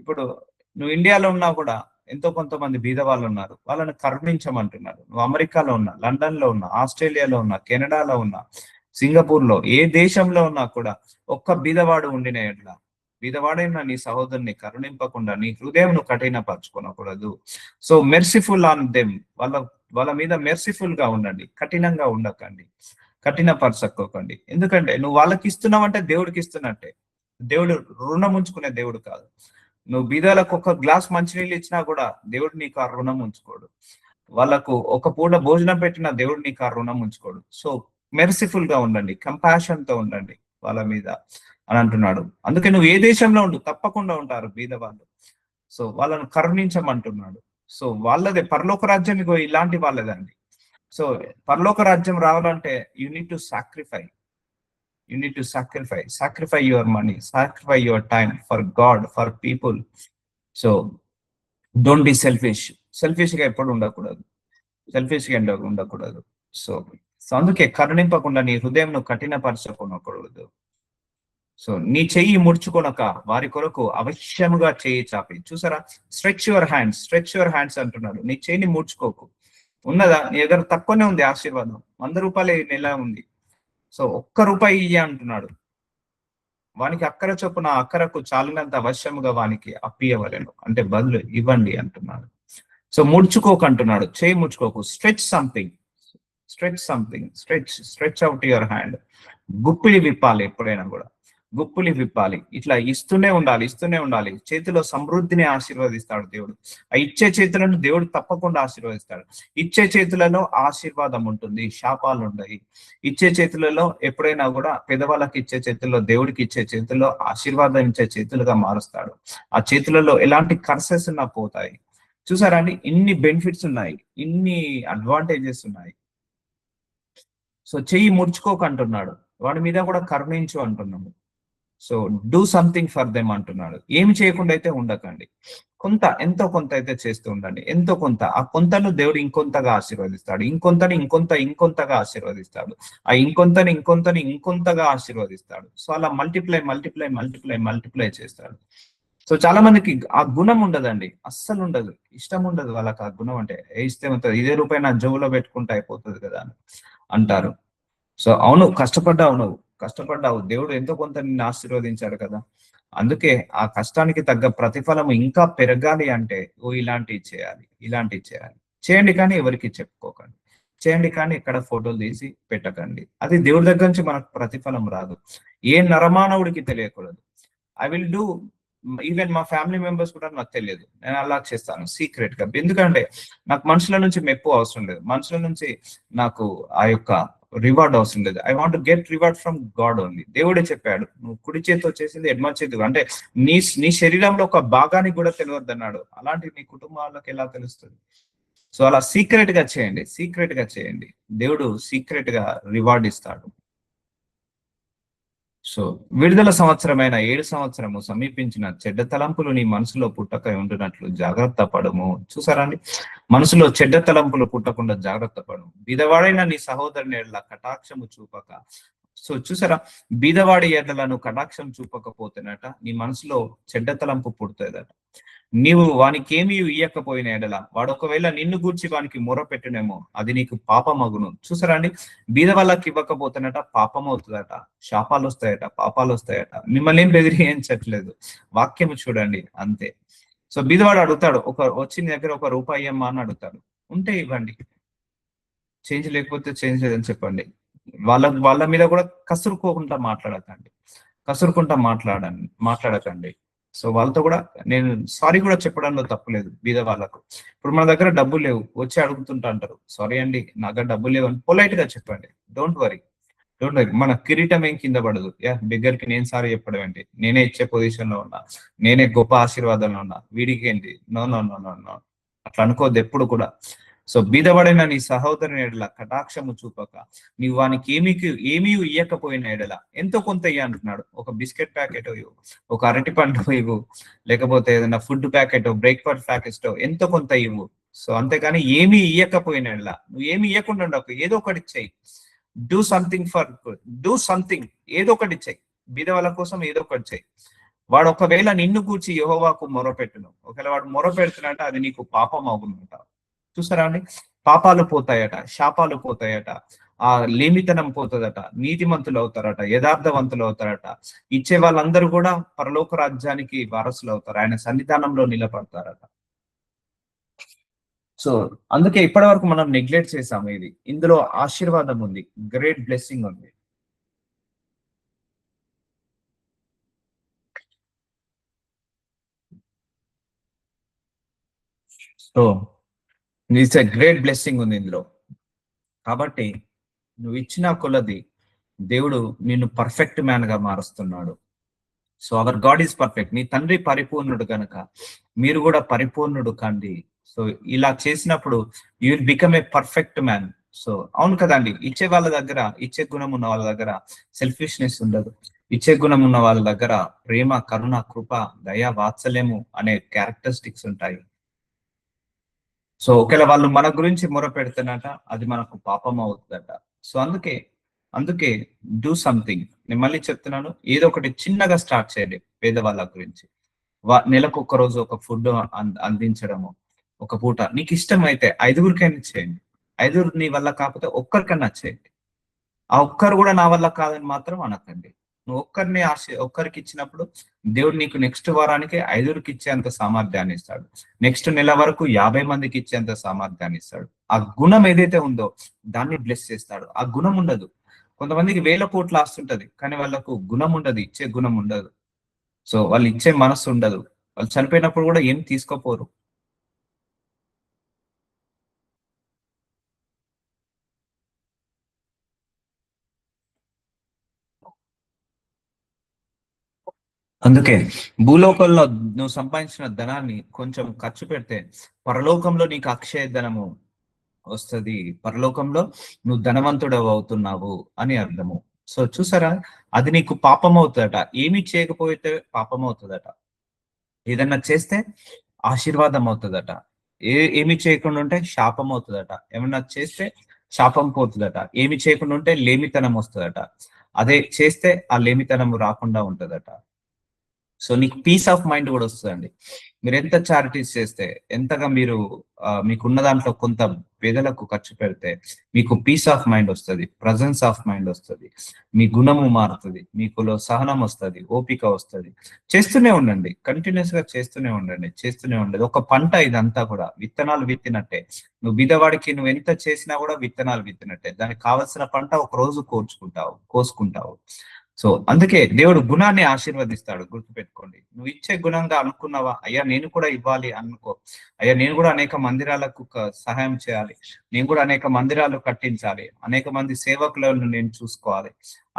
ఇప్పుడు నువ్వు ఇండియాలో ఉన్నా కూడా ఎంతో కొంతమంది బీద వాళ్ళు ఉన్నారు, వాళ్ళని కరుణించమంటున్నారు. నువ్వు అమెరికాలో ఉన్నా, లండన్ లో ఉన్నా, ఆస్ట్రేలియాలో ఉన్నా, కెనడాలో ఉన్నా, సింగపూర్ లో, ఏ దేశంలో ఉన్నా కూడా ఒక్క బీదవాడు ఉండిన ఎట్లా, బీదవాడైన నీ సహోదరుని కరుణింపకుండా నీ హృదయం నువ్వు కఠినపరచుకోనకూడదు. సో మెర్సిఫుల్ ఆన్ దెమ్, వాళ్ళ మీద మెర్సిఫుల్ గా ఉండండి, కఠినంగా ఉండకండి, కఠినపరచకోకండి. ఎందుకంటే నువ్వు వాళ్ళకి ఇస్తున్నావంటే దేవుడికి ఇస్తున్నట్టే. దేవుడు రుణం ఉంచుకునే దేవుడు కాదు. నువ్వు బీదలకు ఒక గ్లాస్ మంచినీళ్ళు ఇచ్చినా కూడా దేవుడు నీకు ఆ రుణం ఉంచుకోడు. వాళ్ళకు ఒక పూట భోజనం పెట్టినా దేవుడు నీకు ఆ రుణం ఉంచుకోడు. సో మెర్సిఫుల్ గా ఉండండి, కంపాషన్ తో ఉండండి వాళ్ళ మీద అని అంటున్నాడు. అందుకే నువ్వు ఏ దేశంలో ఉండు, తప్పకుండా ఉంటారు బీద వాళ్ళు. సో వాళ్ళను కరుణించమంటున్నాడు. సో వాళ్ళదే పరలోక రాజ్యం ఇగో ఇలాంటి వాళ్ళదండి. సో పరలోక రాజ్యం రావాలంటే you need to sacrifice. You need to sacrifice your money, sacrifice your time for God, for people. So don't be selfish. Selfish గా ఎప్పుడు ఉండకూడదు. సెల్ఫిష్ గా ఉండకూడదు. సో సో అందుకే కరుణింపకుండా నీ హృదయం కఠినపరచకూడదు. సో నీ చెయ్యి ముడుచుకొనక వారి కొరకు అవశ్యముగా చేయి చాపి. చూసారా, స్ట్రెచ్ యువర్ హ్యాండ్స్ అంటున్నాడు. నీ చేయిని ముడుచుకోకు. ఉన్నదా నీ దగ్గర తక్కువనే ఉంది ఆశీర్వాదం, 100 రూపాయలే నెల ఉంది. సో ₹1 ఇయ్య అంటున్నాడు. వానికి అక్కర చొప్పున అక్కరకు చాలినంత అవశ్యముగా వానికి అప్పియవలెను, అంటే బదులు ఇవ్వండి అంటున్నాడు. సో ముడుచుకోకు అంటున్నాడు, చేయి ముడుచుకోకు. Stretch out your hand. గుప్పిలి విప్పాలి, ఎప్పుడైనా కూడా గుప్పులి విప్పాలి. ఇట్లా ఇస్తూనే ఉండాలి. చేతిలో సమృద్ధిని ఆశీర్వదిస్తాడు దేవుడు. ఆ ఇచ్చే చేతులను దేవుడు తప్పకుండా ఆశీర్వదిస్తాడు. ఇచ్చే చేతులలో ఆశీర్వాదం ఉంటుంది, శాపాలు ఉండయి. ఇచ్చే చేతులలో ఎప్పుడైనా కూడా పెదవాళ్ళకి ఇచ్చే చేతుల్లో, దేవుడికి ఇచ్చే చేతుల్లో ఆశీర్వాదం ఇచ్చే చేతులుగా మారుస్తాడు. ఆ చేతులలో ఎలాంటి కర్సెస్ ఉన్నా పోతాయి. చూసారా అండి, ఇన్ని బెనిఫిట్స్ ఉన్నాయి, ఇన్ని అడ్వాంటేజెస్ ఉన్నాయి. సో చెయ్యి ముడుచుకోక అంటున్నాడు, వాడి మీద కూడా కరుణించు అంటున్నాడు. So do something for them అంటున్నాడు. ఏమి చేయకుండా అయితే ఉండకండి. ఎంతో కొంత అయితే చేస్తూ ఉండండి. ఎంతో కొంత, ఆ కొంతను దేవుడు ఇంకొంతగా ఆశీర్వదిస్తాడు. ఇంకొంతగా ఆశీర్వదిస్తాడు. ఆ ఇంకొంతగా ఆశీర్వదిస్తాడు. సో అలా మల్టిప్లై చేస్తాడు. సో చాలా మందికి ఆ గుణం ఉండదండి, అస్సలు ఉండదు, ఇష్టం ఉండదు వాళ్ళకి ఆ గుణం అంటే. ఇస్తే ఉంటుంది, ఇదే రూపాయి నా జోబులో పెట్టుకుంటే అయిపోతుంది కదా అని అంటారు. సో అవును, కష్టపడ్డావు, దేవుడు ఎంతో కొంత నిన్ను ఆశీర్వదించాడు కదా. అందుకే ఆ కష్టానికి తగ్గ ప్రతిఫలం ఇంకా పెరగాలి అంటే ఇలాంటివి చేయాలి. చేయండి కానీ ఎవరికి చెప్పుకోకండి. చేయండి కానీ ఇక్కడ ఫోటోలు తీసి పెట్టకండి. అది దేవుడి దగ్గర నుంచి మనకు ప్రతిఫలం రాదు. ఏ నరమానవుడికి తెలియకూడదు. ఐ విల్ డూ, ఈవెన్ మా ఫ్యామిలీ మెంబర్స్ కూడా నాకు తెలియదు, నేను అలా చేస్తాను సీక్రెట్ గా. ఎందుకంటే నాకు మనుషుల నుంచి మెప్పు అవసరం లేదు, మనుషుల నుంచి నాకు ఆ యొక్క రివార్డ్ అవసరం లేదు. I want get reward from God only. దేవుడే చెప్పాడు, నువ్వు కుడి చేతితో చేసింది ఎడమ చేతి, అంటే నీ శరీరంలో ఒక భాగానికి కూడా తెలియదు అన్నాడు. అలాంటి నీ కుటుంబాలకు ఎలా తెలుస్తుంది? సో అలా సీక్రెట్ గా చేయండి, దేవుడు సీక్రెట్ గా రివార్డ్ ఇస్తాడు. సో విడుదల సంవత్సరమైన 7 సంవత్సరము సమీపించిన చెడ్డ తలంపులు నీ మనసులో పుట్టక ఉంటున్నట్లు జాగ్రత్త పడము. చూసారండి, మనసులో చెడ్డ తలంపులు పుట్టకుండా జాగ్రత్త పడము. బీదవాడైన నీ సహోదరుని ఎడల కటాక్షము చూపక. సో చూసారా, బీదవాడి ఎడలను కటాక్షం చూపకపోతేనట నీ మనసులో చెడ్డ తలంపు పుడుతుందట. నీవు వానికి ఏమీ ఇయ్యకపోయిన ఎడల వాడు ఒకవేళ నిన్ను గూర్చి వానికి మొర పెట్టినేమో అది నీకు పాపమగును. చూసారా అండి, బీద వాళ్ళకి ఇవ్వకపోతేనట పాపం అవుతుందట, శాపాలు వస్తాయట. మిమ్మల్ని ఏం బెదిరించట్లేదు, వాక్యము చూడండి అంతే. సో బీదవాడు అడుగుతాడు, వచ్చిన దగ్గర ₹1 అమ్మా అని అడుగుతాడు. ఉంటే ఇవ్వండి, చేంజ్ లేకపోతే చేంజ్ లేదని చెప్పండి. వాళ్ళ మీద కూడా కసురుకుంటా మాట్లాడకండి. సో వాళ్ళతో కూడా నేను సారీ కూడా చెప్పడంలో తప్పులేదు. బీద వాళ్ళకు ఇప్పుడు మన దగ్గర డబ్బులు లేవు, వచ్చి అడుగుతుంటా అంటారు, సారీ అండి నా దగ్గర డబ్బులు లేవు అని పొలైట్ గా చెప్పండి. Don't worry. మన కిరీటం ఏం కింద పడదు. బిగ్గర్ కి నేను సారీ చెప్పడం ఏంటి, నేనే ఇచ్చే పొజిషన్ లో ఉన్నా, నేనే గొప్ప ఆశీర్వాదంలో ఉన్నా, వీడికి ఏంటి? నో, అట్లా అనుకోవద్దు ఎప్పుడు కూడా. సో బీదవాడైన నీ సహోదరుని ఎడల కటాక్షము చూపక నీవు వానికి ఏమీ ఇయ్యకపోయిన ఎడల ఎంతో కొంత ఇయ్య అంటున్నాడు. ఒక బిస్కెట్ ప్యాకెట్ ఇవ్వు, ఒక అరటి పండు ఇవ్వు, లేకపోతే ఏదైనా ఫుడ్ ప్యాకెట్, బ్రేక్ఫాస్ట్ ప్యాకెట్, ఎంతో కొంత ఇవ్వు. సో అంతేకాని ఏమీ ఇయ్యకపోయిన ఎడల, నువ్వు ఏమి ఇయ్యకుండా ఉండకు, ఏదో ఒకటి చెయ్యి. డూ సంథింగ్, ఏదో ఒకటి చెయ్యి. బీద వాళ్ళ కోసం ఏదో ఒకటి చెయ్యి. వాడు ఒకవేళ నిన్ను గూర్చి యెహోవాకు మొరపెట్టును, ఒకవేళ వాడు మొరపెడుతున్నట్ట అది నీకు పాపం అవునుంట. చూసారా అండి, పాపాలు పోతాయట, శాపాలు పోతాయట, ఆ లేమితనం పోతుందట, నీతిమంతులు అవుతారట, యథార్థవంతులు అవుతారట. ఇచ్చే వాళ్ళందరూ కూడా పరలోక రాజ్యానికి వారసులు అవుతారు, ఆయన సన్నిధానంలో నిలబడతారట. సో అందుకే ఇప్పటి వరకు మనం నెగ్లెక్ట్ చేసాము. ఇందులో ఆశీర్వాదం ఉంది, గ్రేట్ బ్లెస్సింగ్ ఉంది. So it's a great blessing ఉంది ఇందులో. కాబట్టి నువ్వు ఇచ్చిన కొలది దేవుడు నిన్ను పర్ఫెక్ట్ మ్యాన్ గా మారుస్తున్నాడు. So our God is perfect. నీ తండ్రి పరిపూర్ణుడు గనక మీరు కూడా పరిపూర్ణుడు కండి. సో ఇలా చేసినప్పుడు you will become a perfect man. So అవును కదండి, ఇచ్చే వాళ్ళ దగ్గర, ఇచ్చే గుణం ఉన్న వాళ్ళ దగ్గర సెల్ఫిష్నెస్ ఉండదు. ఇచ్చే గుణం ఉన్న వాళ్ళ దగ్గర ప్రేమ, కరుణ, కృప, దయ, వాత్సల్యము అనే క్యారెక్టరిస్టిక్స్ ఉంటాయి. సో ఒకవేళ వాళ్ళు మన గురించి మొర పెడుతున్నట అది మనకు పాపం అవుతుందట. సో అందుకే డూ సంథింగ్. నేను మళ్ళీ చెప్తున్నాను, ఏదో ఒకటి చిన్నగా స్టార్ట్ చేయండి పేదవాళ్ళ గురించి. నెలకు ఒక్క రోజు ఒక ఫుడ్ అందించడము, ఒక పూట నీకు ఇష్టమైతే ఐదుగురికైనా చేయండి. ఐదుగురు నీ వల్ల కాకపోతే ఒక్కరికన్నా చేయండి. ఆ ఒక్కరు కూడా నా వల్ల కాదని మాత్రం అనకండి. నువ్వు ఒక్కరికి ఇచ్చినప్పుడు దేవుడు నీకు నెక్స్ట్ వారానికి ఐదుగురికి ఇచ్చేంత సామర్థ్యాన్ని ఇస్తాడు. నెక్స్ట్ నెల వరకు 50 మందికి ఇచ్చేంత సామర్థ్యాన్ని ఇస్తాడు. ఆ గుణం ఏదైతే ఉందో దాన్ని బ్లెస్ చేస్తాడు. ఆ గుణం ఉండదు. కొంతమందికి వేల కోట్ల ఆస్తుంటది, కానీ వాళ్ళకు గుణం ఉండదు, ఇచ్చే గుణం ఉండదు. సో వాళ్ళు ఇచ్చే మనస్సు ఉండదు. వాళ్ళు చనిపోయినప్పుడు కూడా ఏం తీసుకోపోరు. అందుకే భూలోకంలో నువ్వు సంపాదించిన ధనాన్ని కొంచెం ఖర్చు పెడితే పరలోకంలో నీకు అక్షయ ధనము వస్తుంది. పరలోకంలో నువ్వు ధనవంతుడవు అవుతున్నావు అని అర్థము. సో చూసారా, అది నీకు పాపం అవుతుందట. ఏమి చేయకపోతే పాపం అవుతుందట. ఏదన్నా చేస్తే ఆశీర్వాదం అవుతుందట. ఏమి చేయకుండా ఉంటే శాపం అవుతుందట. ఏమన్నా చేస్తే శాపం పోతుందట. ఏమి చేయకుండా ఉంటే లేమితనం వస్తుందట. అదే చేస్తే ఆ లేమితనం రాకుండా ఉంటదట. సో నీకు పీస్ ఆఫ్ మైండ్ కూడా వస్తుందండి. మీరు ఎంత చారిటీస్ చేస్తే, ఎంతగా మీరు మీకున్న దాంట్లో కొంత పేదలకు ఖర్చు పెడితే మీకు పీస్ ఆఫ్ మైండ్ వస్తుంది, ప్రజెన్స్ ఆఫ్ మైండ్ వస్తుంది, మీ గుణము మారుతుంది, మీకులో సహనం వస్తుంది, ఓపిక వస్తుంది. చేస్తూనే ఉండండి, కంటిన్యూస్ గా చేస్తూనే ఉండండి. ఒక పంట ఇదంతా కూడా విత్తనాలు విత్తినట్టే. నువ్వు బిదవాడికి నువ్వు ఎంత చేసినా కూడా విత్తనాలు విత్తినట్టే. దానికి కావలసిన పంట ఒక రోజు కోసుకుంటావు. సో అందుకే దేవుడు గుణాన్ని ఆశీర్వదిస్తాడు. గుర్తుపెట్టుకోండి. నువ్వు ఇచ్చే గుణంగా అనుకున్నావా, అయ్యా నేను కూడా ఇవ్వాలి అనుకో. అయ్యా నేను కూడా అనేక మందిరాలకు సహాయం చేయాలి, నేను కూడా అనేక మందిరాలు కట్టించాలి, అనేక మంది సేవకులను నేను చూసుకోవాలి,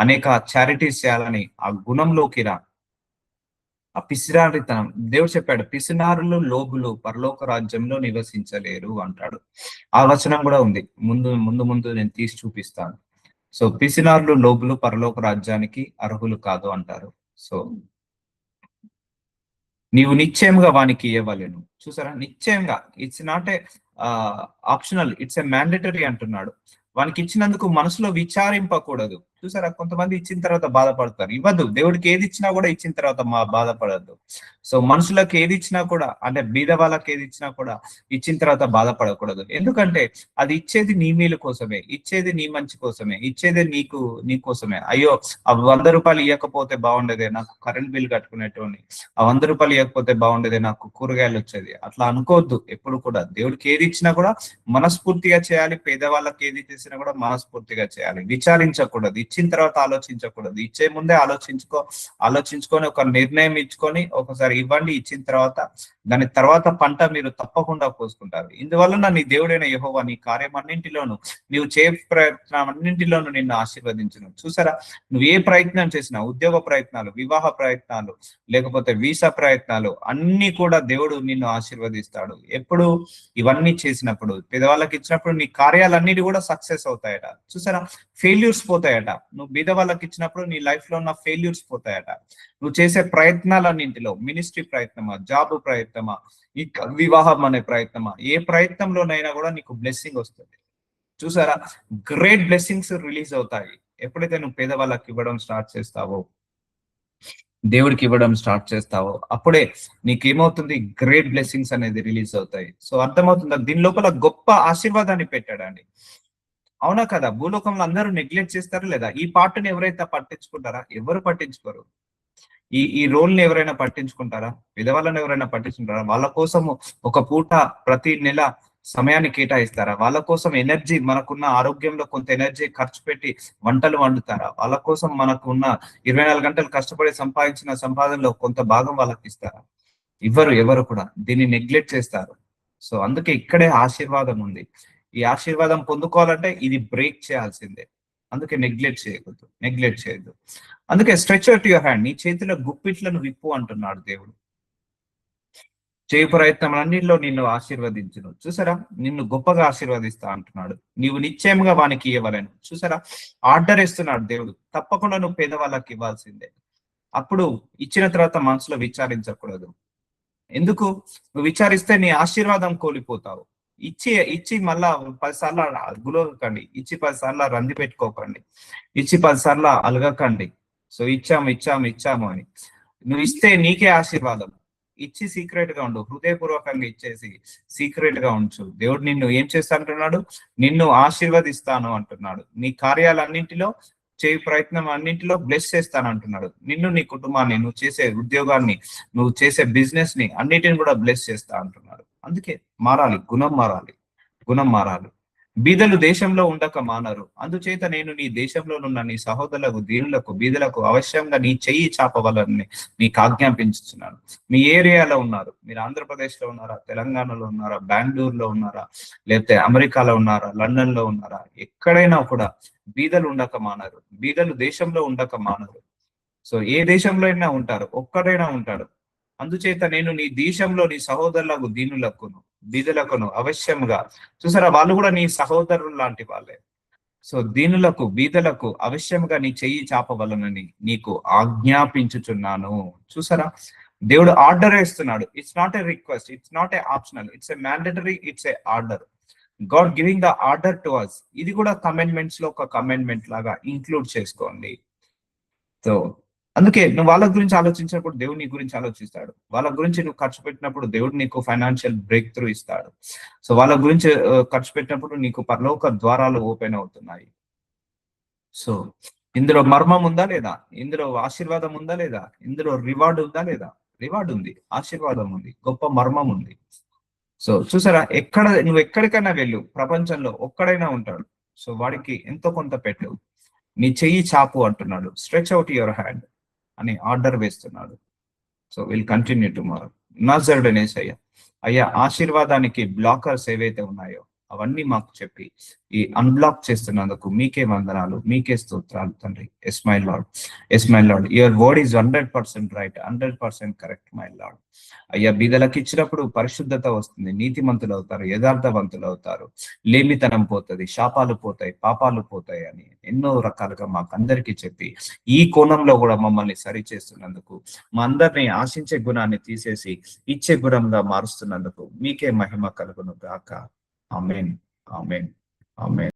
అనేక చారిటీస్ చేయాలని ఆ గుణంలోకి రా. ఆ పిసినారితనం, దేవుడు చెప్పాడు, పిసినారులు లోబులు పరలోక రాజ్యంలో నివసించలేరు అంటాడు. ఆ వచనం కూడా ఉంది. ముందు నేను తీసి చూపిస్తాను. సో పిసినారులు లోబులు పరలోక రాజ్యానికి అర్హులు కాదు అంటారు. సో నీవు నిశ్చయంగా వానికి ఇవ్వలేను. చూసారా, నిశ్చయంగా. It's not a optional, it's a mandatory అంటున్నాడు. వానికి ఇచ్చినందుకు మనసులో విచారింపకూడదు. చూసారా, కొంతమంది ఇచ్చిన తర్వాత బాధపడతారు. ఇవ్వద్దు. దేవుడికి ఏది ఇచ్చినా కూడా ఇచ్చిన తర్వాత బాధపడద్దు. సో మనుషులకు ఏది ఇచ్చినా కూడా, అంటే బీద వాళ్ళకి ఏది ఇచ్చినా కూడా ఇచ్చిన తర్వాత బాధపడకూడదు. ఎందుకంటే అది ఇచ్చేది నీ మేలు కోసమే, ఇచ్చేది నీ మంచి కోసమే, ఇచ్చేది నీ కోసమే. అయ్యో ఆ 100 రూపాయలు ఇవ్వకపోతే బాగుండేదే, నాకు కరెంట్ బిల్ కట్టుకునేటోని. ఆ 100 రూపాయలు ఇవ్వకపోతే బాగుండేదే, నాకు కూరగాయలు వచ్చేది. అట్లా అనుకోవద్దు. ఎప్పుడు కూడా దేవుడికి ఏది ఇచ్చినా కూడా మనస్ఫూర్తిగా చేయాలి. పేదవాళ్ళకి ఏది చేసినా కూడా మనస్ఫూర్తిగా చేయాలి. విచారించకూడదు. ఇచ్చిన తర్వాత ఆలోచించకూడదు. ఇచ్చే ముందే ఆలోచించుకొని ఒక నిర్ణయం ఇచ్చుకొని ఒకసారి ఇవ్వండి. ఇచ్చిన తర్వాత దాని తర్వాత పంట మీరు తప్పకుండా కోసుకుంటారు. ఇందువలన నీ దేవుడైన యెహోవా నీ కార్యం అన్నింటిలోను, నీవు చే ప్రయత్నం అన్నింటిలోనూ నిన్ను ఆశీర్వదించును. చూసారా, నువ్వు ఏ ప్రయత్నం చేసినా, ఉద్యోగ ప్రయత్నాలు, వివాహ ప్రయత్నాలు, లేకపోతే వీసా ప్రయత్నాలు, అన్ని కూడా దేవుడు నిన్ను ఆశీర్వదిస్తాడు. ఎప్పుడు ఇవన్నీ చేసినప్పుడు, పేదవాళ్ళకి ఇచ్చినప్పుడు నీ కార్యాలన్నిటి కూడా సక్సెస్ అవుతాయట. చూసారా, ఫెయిల్యూర్స్ పోతాయట. నువ్వు బీద వాళ్ళకి ఇచ్చినప్పుడు నీ లైఫ్ లో ఉన్న ఫెయిల్యూర్స్ పోతాయట. నువ్వు చేసే ప్రయత్నాలన్నింటిలో, మినిస్ట్రీ ప్రయత్నమా, జాబ్ ప్రయత్నమా, ఇంకా వివాహం అనే ప్రయత్నమా, ఏ ప్రయత్నంలోనైనా కూడా నీకు బ్లెస్సింగ్ వస్తుంది. చూసారా, గ్రేట్ బ్లెస్సింగ్స్ రిలీజ్ అవుతాయి ఎప్పుడైతే నువ్వు పేదవాళ్ళకి ఇవ్వడం స్టార్ట్ చేస్తావో, దేవుడికి ఇవ్వడం స్టార్ట్ చేస్తావో, అప్పుడే నీకేమవుతుంది, గ్రేట్ బ్లెస్సింగ్స్ అనేది రిలీజ్ అవుతాయి. సో అర్థమవుతుందా, దీని లోపల గొప్ప ఆశీర్వాదాన్ని పెట్టాడండి. అవునా కదా, భూలోకంలో అందరూ నెగ్లెక్ట్ చేస్తారు లేదా? ఈ పార్ట్ని ఎవరైతే పట్టించుకుంటారా? ఎవరు పట్టించుకోరు. ఈ రోల్ ని ఎవరైనా పట్టించుకుంటారా? విధవాళ్ళని ఎవరైనా పట్టించుకుంటారా? వాళ్ళ కోసము ఒక పూట ప్రతి నెల సమయాన్ని కేటాయిస్తారా? వాళ్ళ కోసం ఎనర్జీ, మనకున్న ఆరోగ్యంలో కొంత ఎనర్జీ ఖర్చు పెట్టి వంటలు వండుతారా? వాళ్ళ కోసం మనకున్న 24 గంటలు కష్టపడి సంపాదించిన సంపాదనలో కొంత భాగం వాళ్ళకి ఇస్తారా? ఎవరు కూడా దీన్ని నెగ్లెక్ట్ చేస్తారు. సో అందుకే ఇక్కడే ఆశీర్వాదం ఉంది. ఈ ఆశీర్వాదం పొందుకోవాలంటే ఇది బ్రేక్ చేయాల్సిందే. అందుకే నెగ్లెక్ట్ చేయొద్దు. అందుకే స్ట్రెచ్ అవుట్ యువర్ హ్యాండ్, నీ చేతిలో గుప్పిట్లను విప్పు అంటున్నాడు దేవుడు. చేయి ప్రయత్నములన్నిటిలో నిన్ను ఆశీర్వదించును. చూసారా, నిన్ను గొప్పగా ఆశీర్వదిస్తా అంటున్నాడు. నీవు నిశ్చయంగా వానికి ఇవ్వలేను. చూసారా, ఆర్డర్ ఇస్తున్నాడు దేవుడు. తప్పకుండా నువ్వు పేదవాళ్ళకి ఇవ్వాల్సిందే. అప్పుడు ఇచ్చిన తర్వాత మనసులో విచారించకూడదు. ఎందుకు? నువ్వు విచారిస్తే నీ ఆశీర్వాదం కోల్పోతావు. ఇచ్చి మళ్ళా 10 సార్లు గులకండి, ఇచ్చి 10 సార్లు రంది పెట్టుకోకండి, ఇచ్చి 10 సార్లు అలగకండి. సో ఇచ్చాము అని. నువ్వు ఇస్తే నీకే ఆశీర్వాదం. ఇచ్చి సీక్రెట్ గా ఉండు, హృదయపూర్వకంగా ఇచ్చేసి సీక్రెట్ గా ఉంచు. దేవుడు నిన్ను ఏం చేస్తా అంటున్నాడు? నిన్ను ఆశీర్వదిస్తాను అంటున్నాడు. నీ కార్యాలన్నింటిలో, చేయి ప్రయత్నం అన్నింటిలో బ్లెస్ చేస్తాను అంటున్నాడు. నిన్ను, నీ కుటుంబాన్ని, నువ్వు చేసే ఉద్యోగాన్ని, నువ్వు చేసే బిజినెస్ ని అన్నిటిని కూడా బ్లెస్ చేస్తా అంటున్నాడు. అందుకే మారాలి, గుణం మారాలి. బీదలు దేశంలో ఉండక మానరు, అందుచేత నేను నీ దేశంలోనున్న నీ సహోదరులకు, దీనులకు, బీదలకు అవశ్యంగా నీ చెయ్యి చాపవలని నీకు ఆజ్ఞాపించుతున్నాను. మీ ఏరియాలో ఉన్నారు, మీరు ఆంధ్రప్రదేశ్ లో ఉన్నారా, తెలంగాణలో ఉన్నారా, బెంగళూరులో ఉన్నారా, లేకపోతే అమెరికాలో ఉన్నారా, లండన్ లో ఉన్నారా, ఎక్కడైనా కూడా బీదలు ఉండక మానరు, బీదలు దేశంలో ఉండక మానరు. సో ఏ దేశంలో అయినా ఉంటారు, ఒక్కడైనా ఉంటాడు. అందుచేత నేను నీ దేశంలో నీ సహోదరులకు, దీనులకును, బీదలకును అవశ్యంగా, చూసారా, వాళ్ళు కూడా నీ సహోదరులు లాంటి వాళ్ళే. సో దీనులకు, బీదలకు అవశ్యంగా నీ చెయ్యి చాపవలనని నీకు ఆజ్ఞాపించుచున్నాను. చూసారా, దేవుడు ఆర్డర్ వేస్తున్నాడు. It's not a request, it's not a optional, it's a mandatory, it's a order. God giving the order to us. ఇది కూడా కమెండ్మెంట్స్ లో ఒక కమెండ్మెంట్ లాగా ఇంక్లూడ్ చేసుకోండి. సో అందుకే నువ్వు వాళ్ళ గురించి ఆలోచించినప్పుడు దేవుడు నీ గురించి ఆలోచిస్తాడు. వాళ్ళ గురించి నువ్వు ఖర్చు పెట్టినప్పుడు దేవుడు నీకు ఫైనాన్షియల్ బ్రేక్ త్రూ ఇస్తాడు. సో వాళ్ళ గురించి ఖర్చు పెట్టినప్పుడు నీకు పరలోక ద్వారాలు ఓపెన్ అవుతున్నాయి. సో ఇందులో మర్మం ఉందా లేదా? ఇందులో ఆశీర్వాదం ఉందా లేదా? ఇందులో రివార్డ్ ఉందా లేదా? రివార్డ్ ఉంది, ఆశీర్వాదం ఉంది, గొప్ప మర్మం ఉంది. సో చూసారా, నువ్వు ఎక్కడికైనా వెళ్ళు, ప్రపంచంలో ఒక్కడైనా ఉంటాడు. సో వాడికి ఎంతో కొంత పెట్టు, నీ చెయ్యి చాపు అంటున్నాడు. స్ట్రెచ్ అవుట్ యువర్ హ్యాండ్ అని ఆర్డర్ వేస్తున్నాడు. So will continue tomorrow. నజరుడైన యేసయ్య, అయ్యా ఆశీర్వాదానికి బ్లాకర్స్ ఏవైతే ఉన్నాయో అవన్నీ మాకు చెప్పి ఈ అన్బ్లాక్ చేస్తున్నందుకు మీకే వందనాలు, మీకే స్తోత్రాలు తండ్రి. Yes my lord, your word is 100% right, 100% correct my lord. అయ్యా బీదలకు ఇచ్చినప్పుడు పరిశుద్ధత వస్తుంది, నీతిమంతులు అవుతారు, యథార్థవంతులు అవుతారు, లేమితనం పోతుంది, శాపాలు పోతాయి, పాపాలు పోతాయి అని ఎన్నో రకాలుగా మాకు అందరికీ చెప్పి ఈ కోణంలో కూడా మమ్మల్ని సరి చేస్తున్నందుకు, మా అందరినీ ఆశించే గుణాన్ని తీసేసి ఇచ్చే గుణంగా మారుస్తున్నందుకు మీకే మహిమ కలుగును గాక. ఆమేన్.